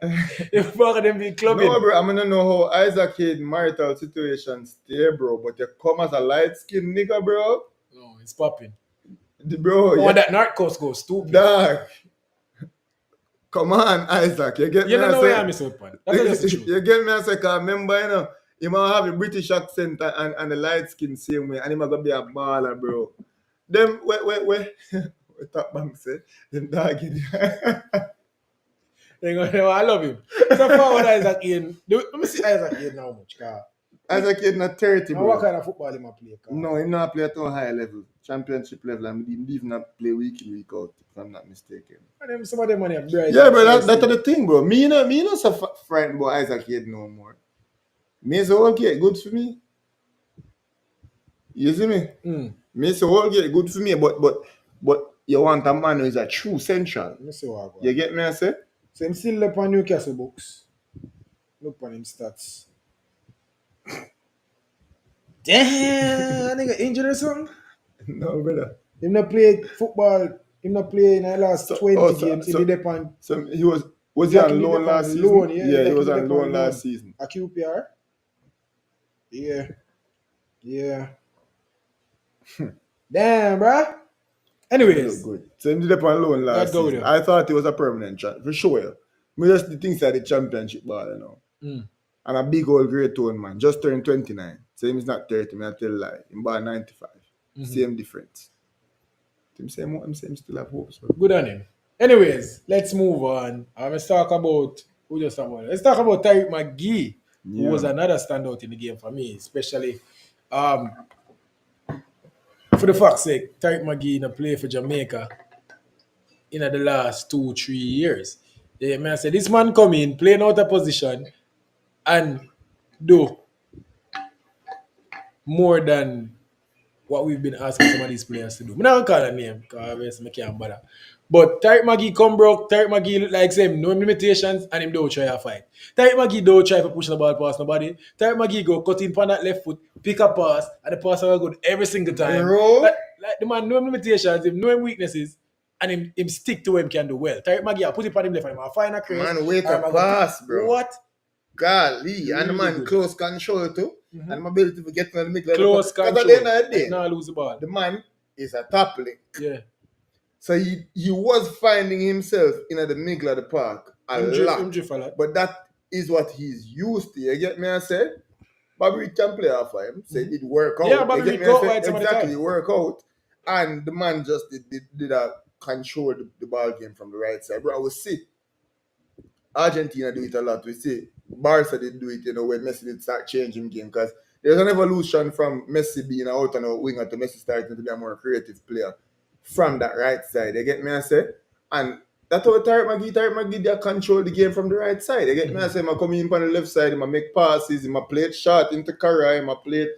Speaker 2: If one of them be clubbing.
Speaker 1: No, bro, I'm gonna know how Isaac Hayden marital situation stay, bro. But you come as a light skinned nigga, bro.
Speaker 2: No, it's popping.
Speaker 1: Bro,
Speaker 2: Oh, that narcos go stupid.
Speaker 1: Dog. Come on, Isaac. You get me?
Speaker 2: You don't
Speaker 1: I
Speaker 2: know
Speaker 1: say-
Speaker 2: where I'm missing point. That's just the truth.
Speaker 1: You get me? I say, cause remember, you know, you might have a British accent and the light skin same way, and he might gonna be a baller, bro. Them, wait. What top bank say? Them dog.
Speaker 2: They go, no, I love him. So far, what Isaac Ian. Let me see Isaac Ian how much. Car.
Speaker 1: Isaac Hayden not 30,
Speaker 2: Now, what
Speaker 1: bro.
Speaker 2: kind of football him a play? Car?
Speaker 1: No, he not play at a high level, championship level, and he even not play week in, week out, if I'm not mistaken.
Speaker 2: And them, some of them money are bright.
Speaker 1: Yeah, bro, that's the thing, bro. Me no so frightened about Isaac Hayden no more. Me say, okay, good for me. You see me? Me say, okay, good for me, but you want a man who is a true central.
Speaker 2: Let me see what I got.
Speaker 1: You get me, I say?
Speaker 2: So him still up on Newcastle books. Look on him stats. Damn, nigga injured or something?
Speaker 1: No, brother.
Speaker 2: Him not play football. Him not play in the last 20 games. He did up on
Speaker 1: So he was he
Speaker 2: Yeah,
Speaker 1: on
Speaker 2: he
Speaker 1: loan
Speaker 2: did
Speaker 1: last
Speaker 2: on
Speaker 1: season?
Speaker 2: loan, yeah,
Speaker 1: he
Speaker 2: he
Speaker 1: was
Speaker 2: did
Speaker 1: on
Speaker 2: on
Speaker 1: loan
Speaker 2: loan.
Speaker 1: last season.
Speaker 2: a QPR. Yeah. Damn, bruh. Anyways,
Speaker 1: Good. So he did up on loan last
Speaker 2: Let's go with
Speaker 1: season.
Speaker 2: him.
Speaker 1: I thought he was a permanent champ, for sure. Me just the things that the championship ball, you know. And a big old great tone man, just turned 29. So he's not 30, me I tell lie. Him about 95. Same difference. Him still have hope. So.
Speaker 2: good on him. Anyways, let's move on. Let's talk about who just someone. Let's talk about Tariq McGee, who was another standout in the game for me, especially for the fact's sake, Tariq McGee play for Jamaica in the last 2-3 years. Yeah, man, I said this man come in, playing out of position, and do more than what we've been asking some of these players to do. I'm not gonna call a name because I can't bother. But Tariq McGee come broke. Tariq McGee look like him, no limitations, and him don't try to fight. Tariq McGee don't try to push the ball past nobody. Tariq McGee go cut in on that left foot, pick a pass, and the pass are good every single time.
Speaker 1: Bro.
Speaker 2: Like the man, no limitations, him no weaknesses, and him stick to what him can do well. Tariq McGee, I put it on him left and him find a crease.
Speaker 1: Man, wait
Speaker 2: and
Speaker 1: a
Speaker 2: him go
Speaker 1: pass,
Speaker 2: pick-
Speaker 1: bro.
Speaker 2: What?
Speaker 1: golly, and the
Speaker 2: Really
Speaker 1: man
Speaker 2: good.
Speaker 1: close control too,
Speaker 2: Mhm.
Speaker 1: and my ability to get in the middle.
Speaker 2: Close
Speaker 1: Because at the end
Speaker 2: control.
Speaker 1: of the day,
Speaker 2: Now lose the ball.
Speaker 1: the man is a top link.
Speaker 2: Yeah.
Speaker 1: So he was finding himself in the middle of the park a
Speaker 2: Him
Speaker 1: lot.
Speaker 2: drift a lot.
Speaker 1: But that is what he's used to. You get me? I say, Bobby Reed can play off of him. Say it work out.
Speaker 2: Yeah, Bobby
Speaker 1: you get
Speaker 2: Reed
Speaker 1: me?
Speaker 2: go
Speaker 1: I say,
Speaker 2: wide some of the
Speaker 1: exactly,
Speaker 2: time.
Speaker 1: work out. And the man just did a control the ball game from the right side. Bro, I will see Argentina do it a lot. We see Barca did do it, when Messi did start changing game, because there's an evolution from Messi being out and out winger to Messi starting to be a more creative player from that right side. You get me? I say, and that's how Tariq McGee they control the game from the right side. You get me? I say, I come in on the left side, I make passes, I play it short into Carey, I play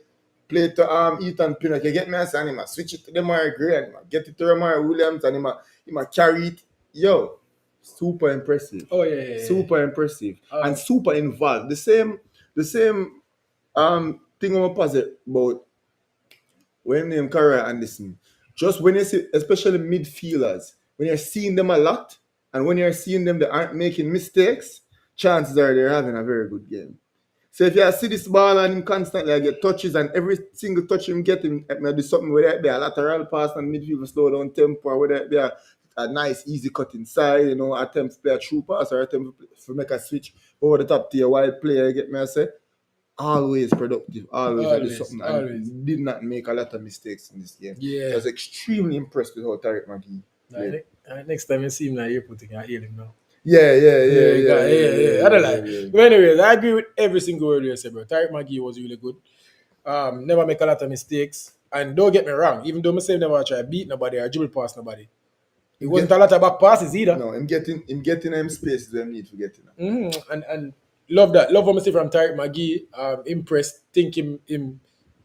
Speaker 1: to Ethan Pinnock. You get me? I say, and I switch it to Demar Gray, and I get it to Ramar Williams, and I carry it. Yo, super impressive.
Speaker 2: Oh yeah.
Speaker 1: Super impressive and super involved. The same thing I'm positive about when name Carey and listen. Just when you see, especially midfielders, when you're seeing them a lot, and when you're seeing them, they aren't making mistakes, chances are they're having a very good game. So if you see this ball and him constantly get touches, and every single touch him get him may do something, whether it be a lateral pass and midfield slow down tempo, or whether it be a nice easy cut inside, attempt to play a true pass or attempt to make a switch over the top to a wide player, you get me I say? Always productive, always I do something, and did not make a lot of mistakes in this game.
Speaker 2: Yeah.
Speaker 1: I was extremely impressed with how Tariq McGee played.
Speaker 2: Next time you see him now, you're putting a healing now.
Speaker 1: Yeah.
Speaker 2: I don't like. But anyways, I agree with every single word you said, bro. Tariq McGee was really good. Never make a lot of mistakes. And don't get me wrong, even though I say never try to beat nobody or dribble past nobody, it wasn't a lot of back passes either.
Speaker 1: No, him getting him spaces them need to get in.
Speaker 2: And love that. Love what I see from Tariq McGee. Impressed. Think him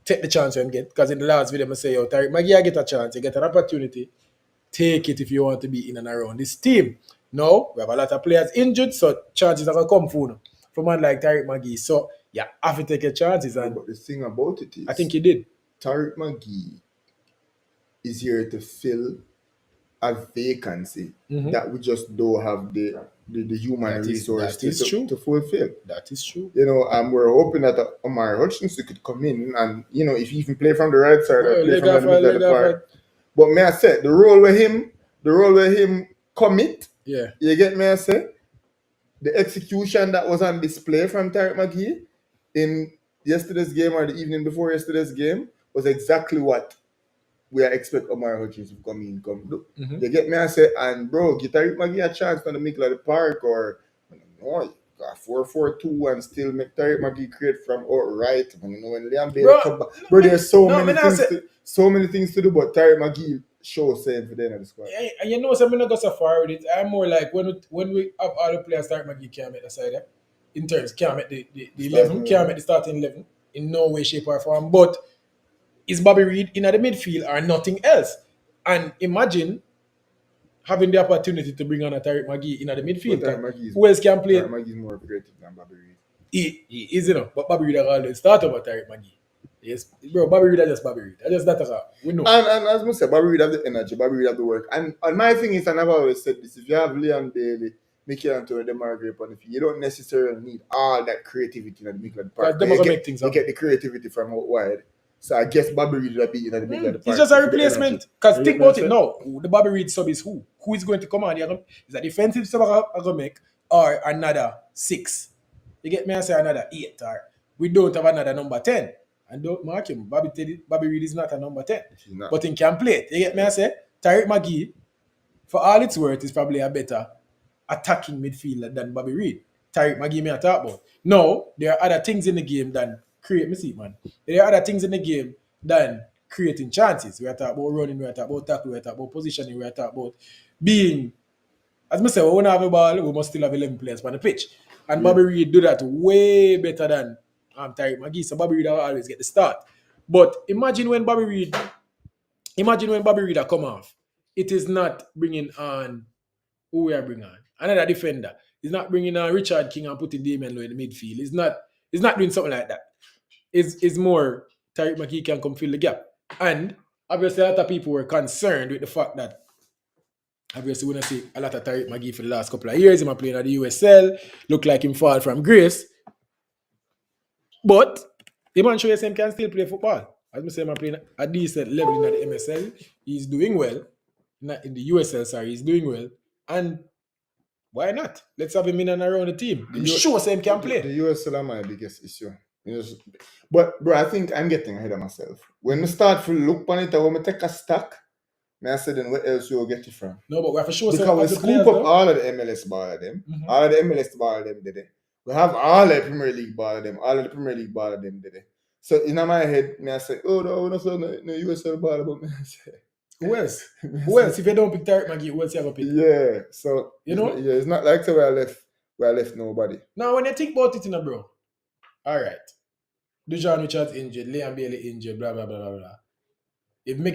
Speaker 2: take the chance and get, because in the last video I say, yo, Tariq McGee, I get a chance, you get an opportunity. Take it if you want to be in and around this team. Now, we have a lot of players injured, so chances are going to come for a man like Tariq McGee. So, yeah, have to take your chances. And
Speaker 1: but the thing about it is,
Speaker 2: I think he did.
Speaker 1: Tariq McGee is here to fill a vacancy that we just don't have the human resource to fulfill.
Speaker 2: That is true.
Speaker 1: We're hoping that Omar Hutchinson could come in and, if he even play from the right side or play from the middle of the park. But may I say, the role where him commit,
Speaker 2: yeah,
Speaker 1: you get me I say, the execution that was on display from Tariq McGee in yesterday's game or the evening before yesterday's game was exactly what we expect Omar Hutchins to come do. You get me I say, and bro, get Tariq McGee a chance on the middle of the park, or I don't know, 4-4-2 and still make Tariq McGee create from outright. When Liam Bailey come back, bro, there's so many things to do, but Tariq McGee show same for the end of the squad.
Speaker 2: And you know, so I'm not go so far with it. I'm more like when we have all the players, Tariq McGee can't make the side up. In terms, can't make the 11, can't make the starting 11 in no way, shape, or form. But is Bobby Reed in the midfield or nothing else? And imagine having the opportunity to bring on a Tariq McGee in the midfield. Who else can play?
Speaker 1: Tariq McGee is more creative than Bobby Reed.
Speaker 2: He is, but Bobby Reed always start over Tariq McGee. Yes, bro, Bobby Reed is just Bobby Reed. I just that we know.
Speaker 1: And as I said, Bobby Reed have the energy, Bobby Reed have the work. And my thing is, and I've always said this, if you have Liam Bailey, Mickey Antonio, Demar Gray, you don't necessarily need all that creativity in the middle of the park. You get the creativity from out wide. So I guess Bobby Reed will be in the middle of the park.
Speaker 2: He's just a replacement. Because think about it now. The Bobby Reed sub is who? Who is going to come on? Is a defensive sub I'm going to make, or another 6? You get me? I say another 8. Or we don't have another number 10. And don't mark him. Bobby Reed is not a number 10. But he can play it. You get me? I say Tariq McGee, for all it's worth, is probably a better attacking midfielder than Bobby Reed. Tariq McGee may I talk about. No, there are other things in the game than create me see, man. There are other things in the game than creating chances. We are talking about running, we are talking about tackling, we are talking about positioning, we are talking about being, as I say, when we have a ball, we must still have 11 players on the pitch. And Bobby Reed do that way better than Tariq McGee. So Bobby Reed will always get the start. But imagine when Bobby Reed come off, it is not bringing on who we are bringing on. Another defender. He's not bringing on Richard King and putting Damian Lowe in the midfield. He's not doing something like that. It's more Tariq McGee can come fill the gap. And obviously a lot of people were concerned with the fact that obviously when I see a lot of Tariq McGee for the last couple of years, him playing at the USL, look like him fall from grace. But the man show him can still play football. As I say, I'm playing a decent level in the MSL. He's doing well. Not in the USL, sorry, he's doing well. And why not? Let's have him in and around the team. I'm sure him can play.
Speaker 1: The USL are my biggest issue. But bro, I think I'm getting ahead of myself. When we start to look on it, when we take a stack, I say then where else you will get it from?
Speaker 2: No, but we have to show
Speaker 1: because we scoop up all of the MLS ball of them. All of the MLS ball of them did it. We have all the Premier League ball of them. All of the Premier League ball of them did it. So in my head, I say, oh no, no USL ball about me.
Speaker 2: Who else? Who else? If you don't pick Tariq McGee, who else you have to pick?
Speaker 1: Yeah, so
Speaker 2: you know,
Speaker 1: it's not like so where I left nobody.
Speaker 2: Now when you think about it, bro, all right, Dujon Richards injured, Liam Bailey injured, blah blah blah blah blah. If we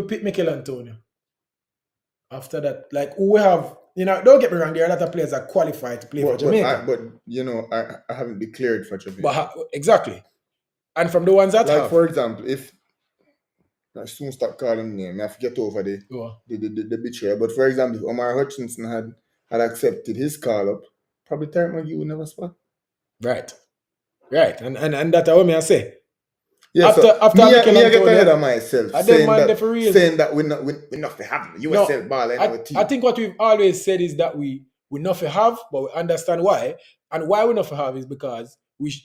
Speaker 2: pick Mikel Antonio. After that, like who we have, don't get me wrong, there are a lot of players that qualified to play for Jamaica.
Speaker 1: But I haven't been cleared for Jamaica.
Speaker 2: But exactly. And from the ones that
Speaker 1: like for example, if I soon stop calling name, I have to get over the betrayal. But for example, if Omar Hutchinson had accepted his call up, probably Tariq McGee would never spot.
Speaker 2: Right. And that's what I say.
Speaker 1: Yeah, after I get ahead of myself, saying that we're not to have the USL ball in our team.
Speaker 2: I think what we've always said is that we not to have, but we understand why. And why we not to have is because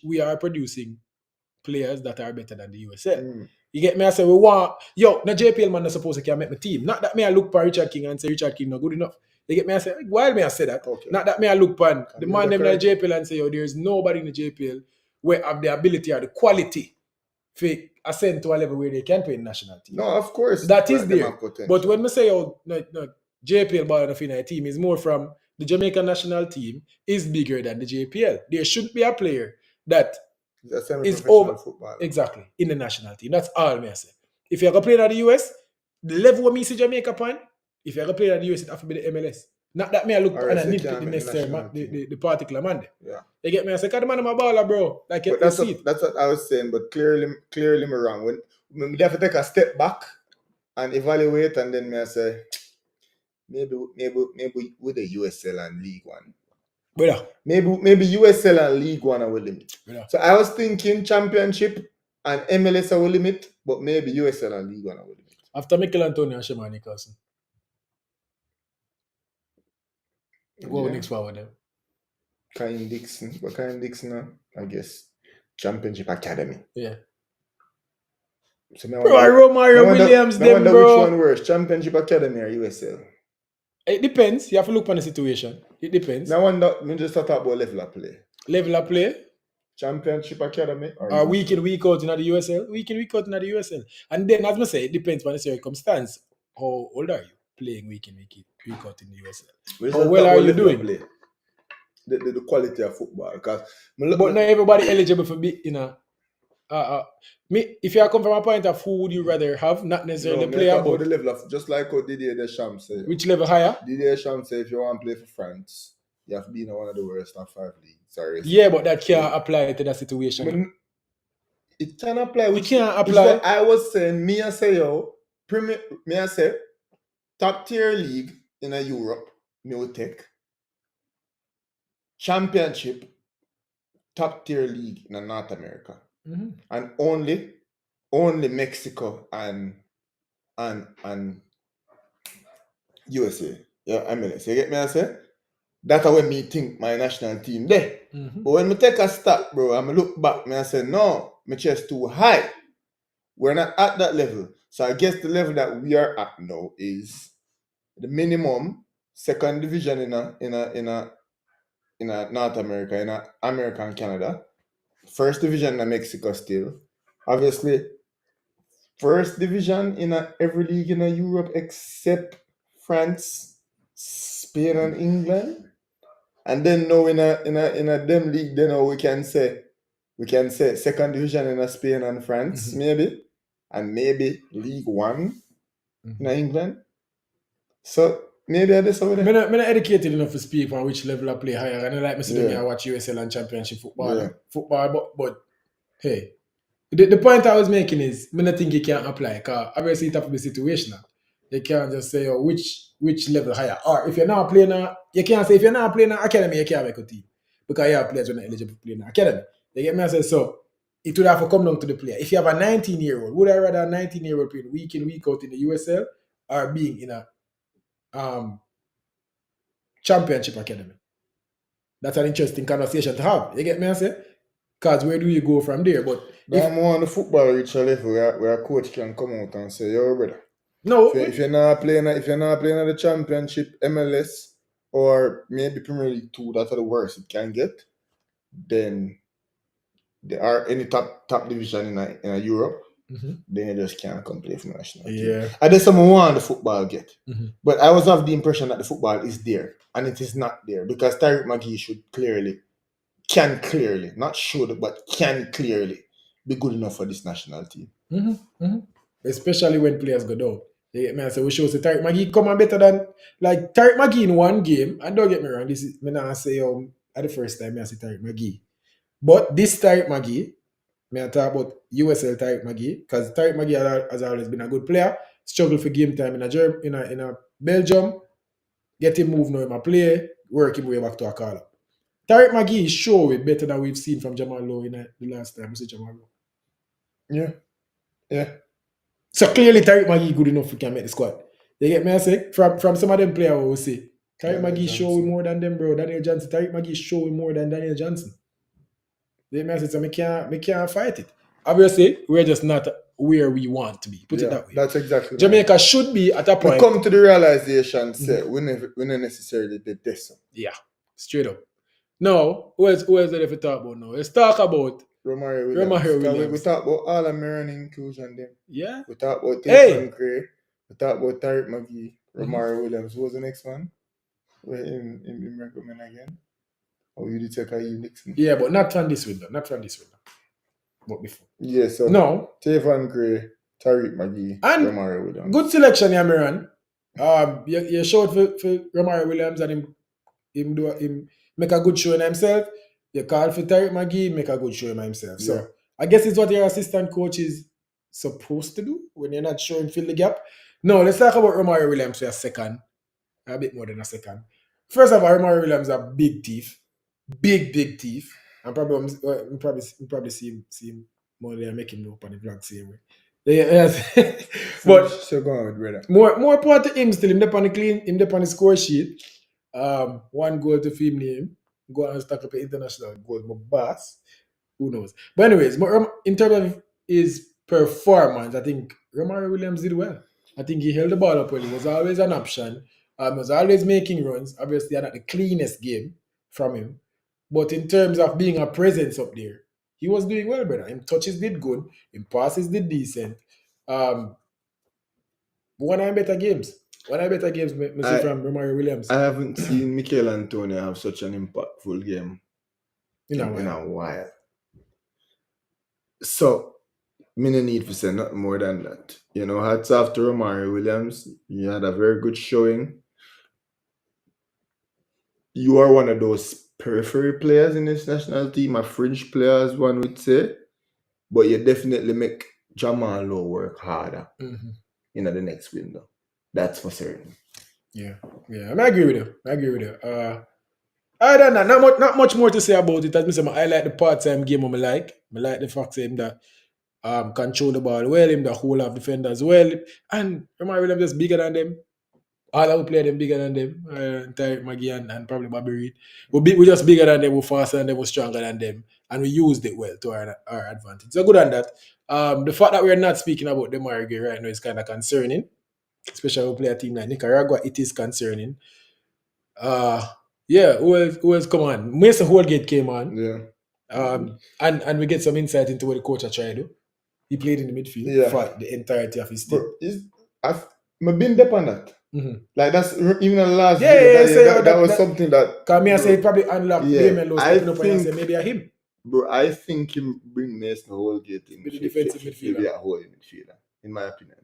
Speaker 2: we are producing players that are better than the USL. You get me? I say we want the JPL man not supposed to can make my team. Not that me I look for Richard King and say Richard King not good enough. You get me? I say why may I say that?
Speaker 1: Okay.
Speaker 2: Not that me I look for the man them in the JPL and say there is nobody in the JPL where have the ability or the quality to ascend to a level where they can play in national team.
Speaker 1: No, of course.
Speaker 2: That is there. But when we say no, JPL ball enough in a team is more from the Jamaican national team is bigger than the JPL. There shouldn't be a player that is over football. Exactly in the national team. That's all me I say. If you're gonna play in the US, the level where me see Jamaica point, if you're gonna play in the US, it have to be the MLS. Not that me I look and I need to pick the necessary the particular man there.
Speaker 1: Yeah.
Speaker 2: You get me? I say, "Cause the man, I'm a baller, bro." Like
Speaker 1: that's what I was saying, but clearly me wrong. When we have to take a step back and evaluate, and then me I say, maybe with the USL and League One.
Speaker 2: Yeah.
Speaker 1: Maybe USL and League One are will limit. Yeah. So I was thinking Championship and MLS are will limit, but maybe USL and League One are will limit.
Speaker 2: After Mikel Antonio and Shema Nicholson. Go next forward then.
Speaker 1: Kyle Dixon, I guess Championship Academy.
Speaker 2: Yeah.
Speaker 1: So
Speaker 2: Romario Williams, them, bro.
Speaker 1: Which one worse, Championship Academy or USL?
Speaker 2: It depends. You have to look on the situation. It depends.
Speaker 1: Now, we just talk about level of play.
Speaker 2: Level of play?
Speaker 1: Championship Academy
Speaker 2: or week in, week out in the USL? Week in, week out in the USL. And then, as I say, it depends on the circumstance. How old are you playing week in, week out in the USL? How well are you doing?
Speaker 1: The quality of football. But
Speaker 2: not everybody eligible for be, if you come from a point of who would you rather have, not necessarily the player, but
Speaker 1: the level of, just like how Didier Deschamps say.
Speaker 2: Which level higher?
Speaker 1: Didier Deschamps say if you want to play for France, you have to be in one of the worst top 5 leagues. Sorry.
Speaker 2: Yeah, but that can't apply to that situation.
Speaker 1: It can apply.
Speaker 2: It can't apply.
Speaker 1: I was saying, I say top tier league in Europe, me will take. Championship, top tier league in North America.
Speaker 2: Mm-hmm.
Speaker 1: And only Mexico and USA. Yeah, MLS. You get me I say? That's how me think my national team there.
Speaker 2: Mm-hmm.
Speaker 1: But when me take a stop, bro, and me look back, I say, no, my chest too high. We're not at that level. So I guess the level that we are at now is the minimum second division in North America, in America and Canada. First division in Mexico still. Obviously, first division in every league in Europe except France, Spain, and England. And then now in a them league, then we can say second division in Spain and France,
Speaker 2: mm-hmm.
Speaker 1: maybe. And maybe League One in England. So maybe I just over there.
Speaker 2: I'm not educated enough to speak on which level I play higher. And I like me sitting here watch USL and Championship football.
Speaker 1: Yeah.
Speaker 2: But hey, the point I was making is I don't think you can apply because obviously it has to be situational. You can't just say which level higher. Or if you're not playing you can't say if you're not playing an academy, you can't make a team. Because you have players who are not eligible to play in an academy. You get me? I say so. It would have to come down to the player. If you have a 19-year-old, would I rather a 19-year-old playing week in, week out in the USL or being in a championship academy? That's an interesting conversation to have. You get me? I say? Because where do you go from there? But
Speaker 1: But more on the football reach a level where a coach can come out and say, yo, brother.
Speaker 2: no,
Speaker 1: If you're not playing at the championship, MLS, or maybe Premier League 2, that's the worst it can get, then there are any top division in a Europe, then you just can't come play for the national team.
Speaker 2: yeah.
Speaker 1: And then someone want the football get.
Speaker 2: Mhm.
Speaker 1: But I was of the impression that the football is there, and it is not there, because Tariq McGee can clearly, not should, but can clearly be good enough for this national team.
Speaker 2: Especially when players go down. You get me? I say we show say Tariq McGee come on better than like Tariq McGee in one game. And don't get me wrong, this is me not say at the first time I say Tariq McGee. But this Tariq McGee, me I talk about USL Tariq McGee, because Tariq McGee has always been a good player. Struggle for game time in a Belgium. Get him moved now in a play, work him way back to a call up. Tariq McGee is sure better than we've seen from Jamal Lowe in the last time we see Jamal Lowe.
Speaker 1: Yeah.
Speaker 2: So clearly Tariq McGee good enough to can make the squad. You get me? I say from some of them players we will say Tariq McGee showing more than them, bro. Daniel Johnson. Tariq McGee showing more than Daniel Johnson. You get me? I say so me can't fight it. Obviously, we're just not where we want to be. Put it that way.
Speaker 1: That's exactly
Speaker 2: Jamaica should be at a
Speaker 1: We
Speaker 2: point.
Speaker 1: come to the realization, say, we not necessarily did this.
Speaker 2: Yeah, straight up. No, who else there if we talk about now? Let's talk about
Speaker 1: Romario
Speaker 2: Romario
Speaker 1: Williams.
Speaker 2: Williams.
Speaker 1: We talk about all American inclusion then.
Speaker 2: Yeah.
Speaker 1: We talk about
Speaker 2: Hey.
Speaker 1: Tariq Gray. We talk about Tariq McGee. Romario Williams. Who was the next one? Where him recommend again? Or you did take a Nixon?
Speaker 2: Yeah, but not from this window. But before.
Speaker 1: Yeah, so
Speaker 2: No.
Speaker 1: Tavon Gray, Tariq McGee,
Speaker 2: And
Speaker 1: Romario Williams.
Speaker 2: good selection, yeah, Miran. You showed for Romario Williams and him make a good show in himself. You call for Tariq McGee, make a good show in himself. So I guess it's what your assistant coach is supposed to do when you're not showing fill the gap. No, let's talk about Romario Williams for a second. A bit more than a second. First of all, Romario Williams is a big thief. Big thief. And probably see him more than make him look on the vlog same way. Yeah. But
Speaker 1: so go on with brother.
Speaker 2: More part to him still. Him up on the score sheet. 1 goal to film name. Go and stack up an international goal. My boss. Who knows? But anyways, in terms of his performance, I think Romario Williams did well. I think he held the ball up well. He was always an option. He was always making runs. Obviously, not the cleanest game from him. But in terms of being a presence up there, he was doing well, brother. Him touches did good. Him passes did decent. One of better games. From Romario Williams.
Speaker 1: I haven't seen Mikel Antonio have such an impactful game in a while. So, me no need to say nothing more than that. You know, hats off to Romario Williams. You had a very good showing. You are one of those periphery players in this national team, a fringe player, as one would say. But you definitely make Jamal Lowe work harder in the next window. That's for certain.
Speaker 2: Yeah. I agree with you. I don't know. Not much more to say about it. As I like the part-time game I like. I like the fact that control the ball well, him the whole of defenders well. And Romario Williams just bigger than them. All who play them bigger than them. Tariq McGee and probably Bobby Reed. We're just bigger than them, we're faster than them, we're stronger than them. And we used it well to our advantage. So good on that. The fact that we're not speaking about the Reggae right now is kind of concerning. Especially when we play a team like Nicaragua, it is concerning. Who else come on? Mason Holgate came on.
Speaker 1: Yeah.
Speaker 2: And we get some insight into what the coach are trying to do. He played in the midfield for the entirety of his team.
Speaker 1: I've been there on that. Like that's even the last
Speaker 2: that
Speaker 1: was something that.
Speaker 2: Can me say probably unlock Damien Lowe stepping up and say maybe a him.
Speaker 1: Bro, I think him bring Mason Holgate in
Speaker 2: the defensive midfielder.
Speaker 1: Be a whole midfielder, in my opinion.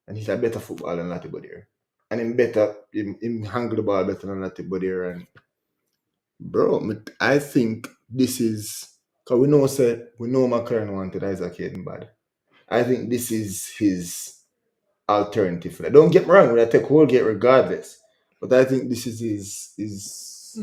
Speaker 1: And he's a better footballer than Latibody. And him handle the ball better than Latibody. And bro, I think this is because we know McLaren wanted Isaac Hayden bad. I think this is his alternative. Don't get me wrong, I take Holgate regardless. But I think this is his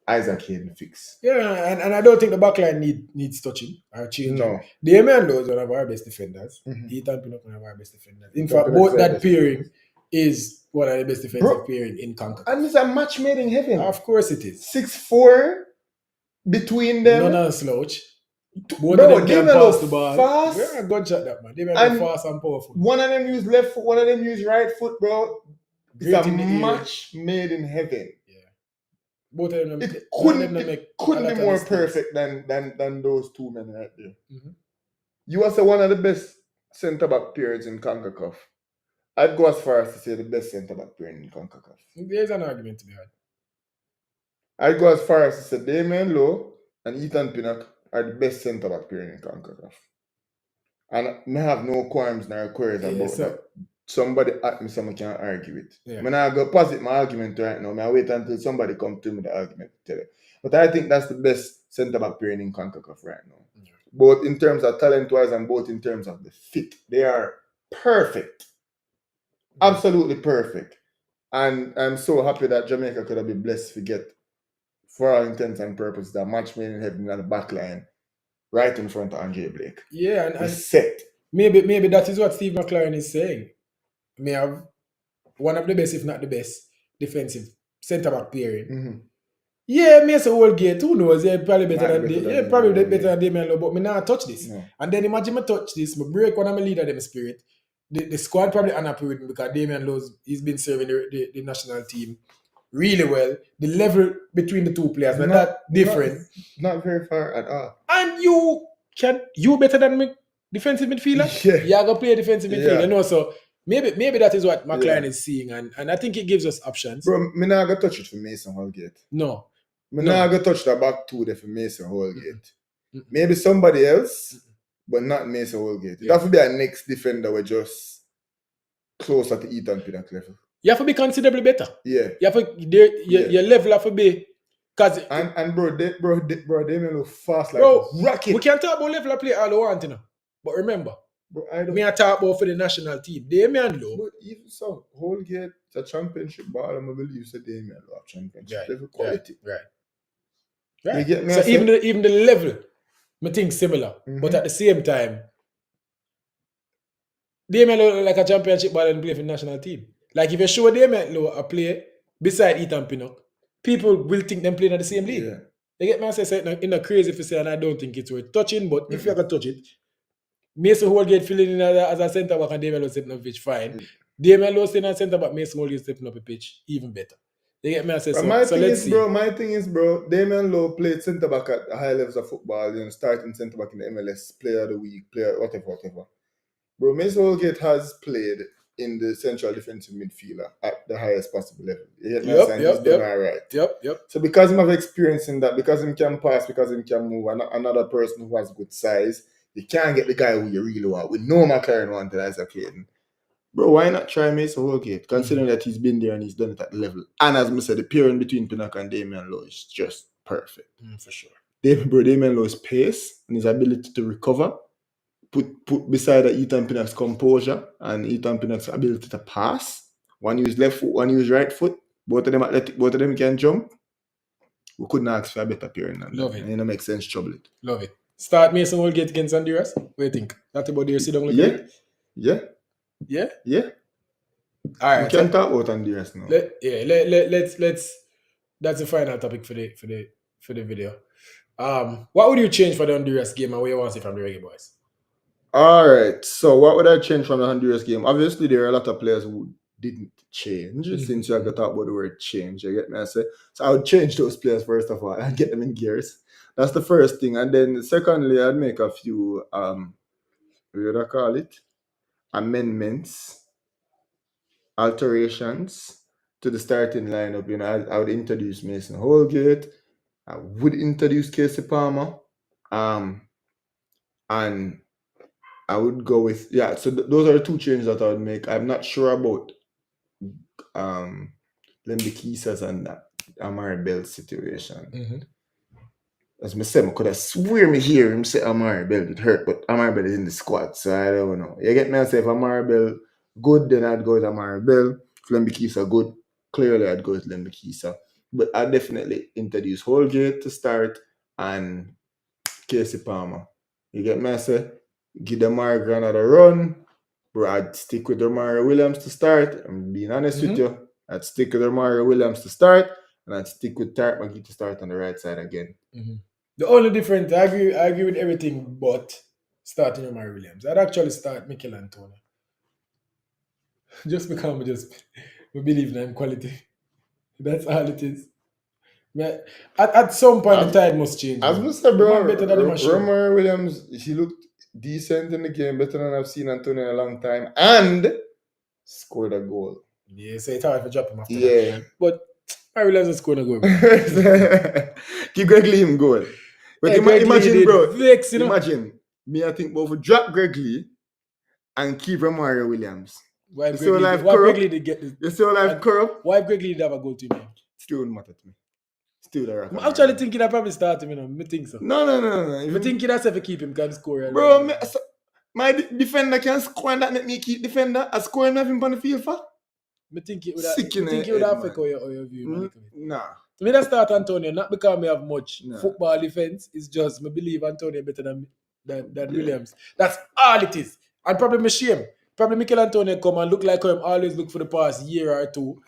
Speaker 1: Isaac Hayden fix.
Speaker 2: Yeah, and I don't think the backline needs touching or changing.
Speaker 1: No.
Speaker 2: Damien Lowe is one of our best defenders.
Speaker 1: Mhm.
Speaker 2: Ethan Pinnock one of our best defenders. In
Speaker 1: Ethan
Speaker 2: fact,
Speaker 1: Pinnock is
Speaker 2: both
Speaker 1: our
Speaker 2: that
Speaker 1: best
Speaker 2: pairing
Speaker 1: defender.
Speaker 2: is one of the best defensive
Speaker 1: Bro,
Speaker 2: pairing in CONCACAF.
Speaker 1: And it's a match made in heaven.
Speaker 2: Of course it is.
Speaker 1: 6'4" between them.
Speaker 2: None of slouch. Both
Speaker 1: Bro,
Speaker 2: of them
Speaker 1: they
Speaker 2: can
Speaker 1: may
Speaker 2: pass
Speaker 1: look
Speaker 2: the ball.
Speaker 1: fast.
Speaker 2: We're a gunshot that man. They may
Speaker 1: And
Speaker 2: be fast and powerful.
Speaker 1: One of them use left foot, one of them use right foot, bro. It's
Speaker 2: Great
Speaker 1: a
Speaker 2: in the air.
Speaker 1: match made in heaven.
Speaker 2: Yeah. Both of them.
Speaker 1: It
Speaker 2: none of them
Speaker 1: couldn't,
Speaker 2: make
Speaker 1: it
Speaker 2: a
Speaker 1: couldn't
Speaker 2: lot
Speaker 1: be
Speaker 2: of
Speaker 1: more
Speaker 2: mistakes.
Speaker 1: perfect than those two men right there.
Speaker 2: Mhm.
Speaker 1: You are one of the best centre back pairs in CONCACAF. I'd go as far as to say the best centre back pair in CONCACAF.
Speaker 2: There's an argument to be had.
Speaker 1: I'd go as far as to say Damien Lowe and Ethan Pinnock are the best centre back pair in CONCACAF. And I have no qualms nor queries about
Speaker 2: so-
Speaker 1: that. Somebody at me, someone can argue it.
Speaker 2: Yeah.
Speaker 1: When I go posit my argument right now, I wait until somebody come to me with the argument to tell it. But I think that's the best centre back pairing in CONCACAF right now.
Speaker 2: Yeah.
Speaker 1: Both in terms of talent wise and both in terms of the fit. They are perfect. Absolutely perfect. And I'm so happy that Jamaica could have been blessed to get, for all intents and purposes, that match made in heaven on the back line right in front of Andre Blake.
Speaker 2: Yeah, and
Speaker 1: It's set.
Speaker 2: maybe that is what Steve McLaren is saying. May have one of the best, if not the best, defensive centre back pairing.
Speaker 1: Mm-hmm.
Speaker 2: Yeah, Mason Holgate, who knows? Yeah, probably better
Speaker 1: Not
Speaker 2: than
Speaker 1: better than
Speaker 2: yeah, probably
Speaker 1: Damien
Speaker 2: better
Speaker 1: Lowe.
Speaker 2: than Damien Lowe, but me not touch this.
Speaker 1: No.
Speaker 2: And then imagine me touch this, me break one of my leader them spirit. The squad probably unhappy with me because Damien Lowe's he's been serving the national team really well. The level between the two players not that different.
Speaker 1: Not very far at all.
Speaker 2: And you better than me defensive midfielder?
Speaker 1: Yeah.
Speaker 2: Yeah, go play defensive midfielder.
Speaker 1: Yeah.
Speaker 2: You know, so maybe that is what McLaren
Speaker 1: Yeah.
Speaker 2: is seeing, and I think it gives us options.
Speaker 1: Bro, me not gonna touch it for Mason Holgate.
Speaker 2: No.
Speaker 1: Me
Speaker 2: No.
Speaker 1: not gonna touch the back two there for Mason Holgate.
Speaker 2: Mm-mm.
Speaker 1: Maybe somebody else, but not Mason Holgate.
Speaker 2: Yeah.
Speaker 1: That would be our next defender. We're just closer to Ethan Pinnock level.
Speaker 2: You have to be considerably better.
Speaker 1: Yeah.
Speaker 2: You have to your level have to be because
Speaker 1: And bro, they may look fast like
Speaker 2: Bro,
Speaker 1: a rocket.
Speaker 2: we can talk about level of play all we want, you know. But remember,
Speaker 1: Bro, I don't.
Speaker 2: me I talk about for the national team. Damian Lowe.
Speaker 1: But even so, Holgate, it's a championship ball. I believe so. Damien Lowe have championship level quality.
Speaker 2: Right.
Speaker 1: You get me?
Speaker 2: So
Speaker 1: I say?
Speaker 2: even the level, I think similar.
Speaker 1: Mhm.
Speaker 2: But at the same time, Damian Lowe like a championship ball and play for the national team. Like if you show Damian Lowe a play beside Ethan Pinnock, people will think them playing at the same league.
Speaker 1: Yeah.
Speaker 2: You get me? I say something in a crazy for say, and I don't think it's worth touching, but if you can touch it, Mason Holgate filling in as a centre back and Damian Lowe stepping up pitch, fine. Damian Lowe staying at centre back, Mason Holgate stepping up a pitch, even better. You get me? I say
Speaker 1: But
Speaker 2: so.
Speaker 1: my
Speaker 2: So
Speaker 1: thing
Speaker 2: let's
Speaker 1: is,
Speaker 2: see.
Speaker 1: my thing is, bro, Damien Lowe played centre back at high levels of football, starting centre back in the MLS, player of the week, player, whatever. Bro, Mason Holgate has played in the central defensive midfielder at the highest possible level. You get me? He's done all right.
Speaker 2: Yep.
Speaker 1: So because him have experience in that, because him can pass, because him can move, another person who has good size, you can't get the guy who you really want. We know McLaren wanted Isaac Hayden. Bro, why not try Mason Holgate, considering that he's been there and he's done it at the level? And as I said, the pairing between Pinnock and Damian Lowe is just perfect.
Speaker 2: For sure.
Speaker 1: Damian Lowe's pace and his ability to recover, put beside Ethan Pinnock's composure and Ethan Pinnock's ability to pass. One use left foot, one use right foot. Both of them athletic, both of them can jump. We couldn't ask for a better pairing than
Speaker 2: Love
Speaker 1: that.
Speaker 2: it.
Speaker 1: And it makes sense, trouble it.
Speaker 2: Love it. Start Mason Holgate against Honduras. What do you think? That about there sit down like
Speaker 1: Yeah.
Speaker 2: that?
Speaker 1: Yeah.
Speaker 2: Yeah?
Speaker 1: Yeah.
Speaker 2: All right.
Speaker 1: We can talk about Honduras now.
Speaker 2: Let's that's the final topic for the video. What would you change for the Honduras game and what you want to see from the Reggae boys?
Speaker 1: All right. So what would I change from the Honduras game? Obviously, there are a lot of players who didn't change since you have to talk about the word change. You get me? I say. So I would change those players first of all and get them in gears. That's the first thing. And then secondly, I'd make a few what do I call it? Amendments, alterations to the starting lineup. You know, I would introduce Mason Holgate. I would introduce Casey Palmer. And I would go with so those are the two changes that I would make. I'm not sure about Lemby Kisas and that Amari Bell situation. As I said, I could have swear me hear him say Amari Bell did hurt, but Amari Bell is in the squad, so I don't know. You get me? I say if Amari Bell good, then I'd go with Amari Bell. If Lemby Kisa good, clearly I'd go with Lemby Kisa. But I definitely introduce Holgate to start and Casey Palmer. You get me? I say, give Demar another run. Bro, I'd stick with Mario Williams to start. I'm being honest with you. I'd stick with Mario Williams to start, and I'd stick with Tariq McGee to start on the right side again.
Speaker 2: The only difference, I agree with everything but starting with Mario Williams. I'd actually start Mikel Antonio. Just because we believe in quality. That's all it is. At some point, the tide must change.
Speaker 1: I was going to say, bro,
Speaker 2: better than him,
Speaker 1: Mario Williams, he looked decent in the game, better than I've seen Antonio in a long time, and scored a goal.
Speaker 2: Yeah, so it's hard to drop him after
Speaker 1: Yeah.
Speaker 2: that. But Mario Williams is scoring a goal.
Speaker 1: Give Greg Lee him goal. But
Speaker 2: Hey,
Speaker 1: imagine, bro,
Speaker 2: vex, you know?
Speaker 1: imagine me, I think, both drop Greg Lee and keep Mario Williams.
Speaker 2: Why Greg Lee did get this?
Speaker 1: You see how life corrupt?
Speaker 2: Why Greg Lee did have a goal to him?
Speaker 1: Still wouldn't matter to me. Still the
Speaker 2: I'm actually thinking I probably start him, you know. I think so.
Speaker 1: No.
Speaker 2: I think that's if I keep him can score.
Speaker 1: Bro, my defender can score and that make me keep defender. I score him on the field for.
Speaker 2: I think it would affect your view.
Speaker 1: Nah.
Speaker 2: I mean, I start Antonio, not because I have much football defense. It's just I believe Antonio better than Williams. That's all it is. And probably my shame. Probably Mikel Antonio come and look like him always look for the past year or two.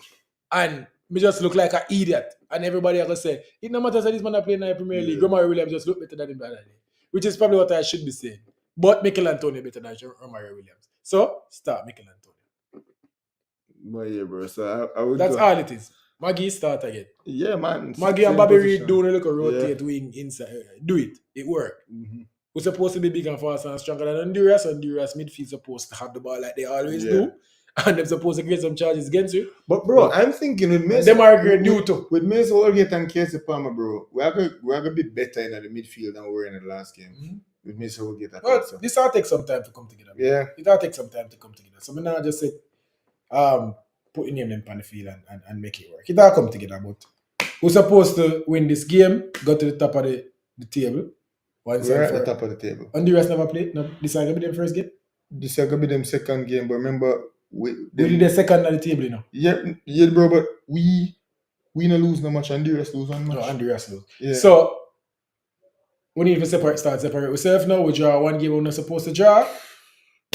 Speaker 2: And me just look like an idiot. And everybody else say, it no matter that this man are playing in the Premier League, Romario Williams just look better than him. Which is probably what I should be saying. But Mikel Antonio better than Romario Williams. So, start Mikel Antonio.
Speaker 1: Well, yeah, bro. So I would
Speaker 2: That's all it is. McGee start again.
Speaker 1: Yeah, man.
Speaker 2: McGee and Bobby Reed doing a little rotate wing inside. Do it. It worked. We're supposed to be big and fast and stronger than Honduras. Honduras midfield supposed to have the ball like they always do. And they're supposed to create some charges against you.
Speaker 1: But bro, I'm thinking with Mason,
Speaker 2: them are great new too.
Speaker 1: With Mason Holgate and Casey Palmer, bro, we're gonna be better in the midfield than we were in the last game. With Mason Holgate.
Speaker 2: This will take some time to come together.
Speaker 1: Yeah.
Speaker 2: It will take some time to come together. So I'm not just say put in them on the field and make it work. It will come together, but we're supposed to win this game, go to the top of the table.
Speaker 1: We're at the top of the table.
Speaker 2: Honduras never played. No, this is going to be their first game.
Speaker 1: This is going to be their second game, but remember
Speaker 2: we did the second on the table, you know.
Speaker 1: Yeah, bro, but we not lose no much. Honduras lose one much.
Speaker 2: No, Honduras lose.
Speaker 1: Yeah.
Speaker 2: So we need to separate ourselves now. We draw one game we're not supposed to draw.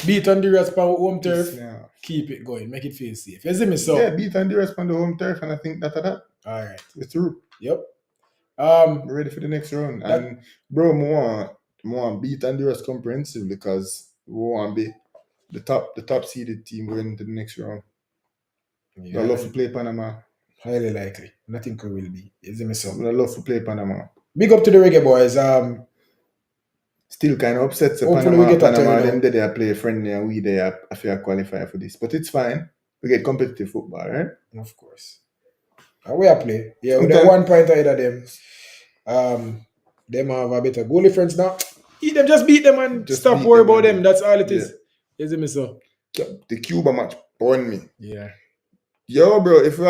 Speaker 2: Beat Honduras on home turf. Keep it going. Make it feel safe. You see me? So
Speaker 1: beat Honduras on the home turf, and I think that.
Speaker 2: All right.
Speaker 1: It's true.
Speaker 2: Yep.
Speaker 1: We're ready for the next round. And bro, we want beat Honduras comprehensively because we want to be the top seeded team going into the next round. Yeah. I love to play Panama.
Speaker 2: Highly likely. Nothing could will be. You see me? So
Speaker 1: I love to play Panama.
Speaker 2: Big up to the Reggae boys.
Speaker 1: Still kind of upset. So Panama them they play friendly and we they are qualify for this. But it's fine. We get competitive football, right?
Speaker 2: Of course. And we are play. Yeah, we have 1 point ahead of them. Them have a better goal difference now. Just beat them and just stop worrying about them. That's all it is. You see me, so?
Speaker 1: The Cuba match burned me.
Speaker 2: Yeah.
Speaker 1: Yo, bro, if we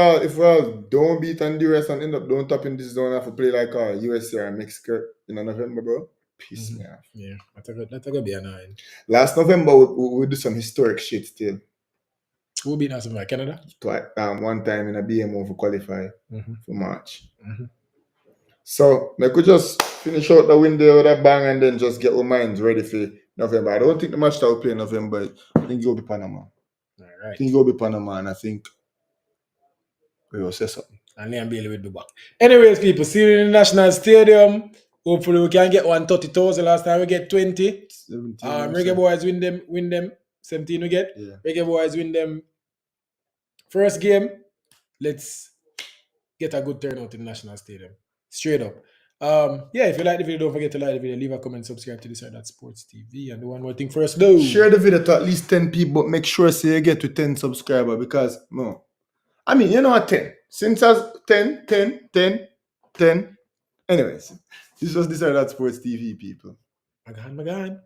Speaker 1: all don't beat Honduras and end up don't top in this zone, have to play like USA or Mexico in November, bro. Piss me off.
Speaker 2: Yeah, that's gonna be annoying.
Speaker 1: Last November, we do some historic shit still.
Speaker 2: Who beat us in Canada?
Speaker 1: One time in a BMO for qualify for March. So we could just finish out the window with a bang and then just get our minds ready for November. I don't think the match that we play in November, I think it will be Panama.
Speaker 2: All right.
Speaker 1: I think it will be Panama, and I think we will say something.
Speaker 2: And Liam Bailey will be back. Anyways, people, see you in the National Stadium. Hopefully we can get 130,000. Last time we get 20.
Speaker 1: 17.
Speaker 2: Reggae boys win them. 17 we get.
Speaker 1: Yeah.
Speaker 2: Reggae boys win them. First game, let's get a good turnout in the National Stadium. Straight up. If you like the video, don't forget to like the video, leave a comment, subscribe to this Sports TV, and do one more thing first, though.
Speaker 1: Share the video to at least 10 people, but make sure you get to 10 subscribers because, I mean, you know what, 10. Since as 10. Anyways, this was this Sports TV, people.
Speaker 2: Magan.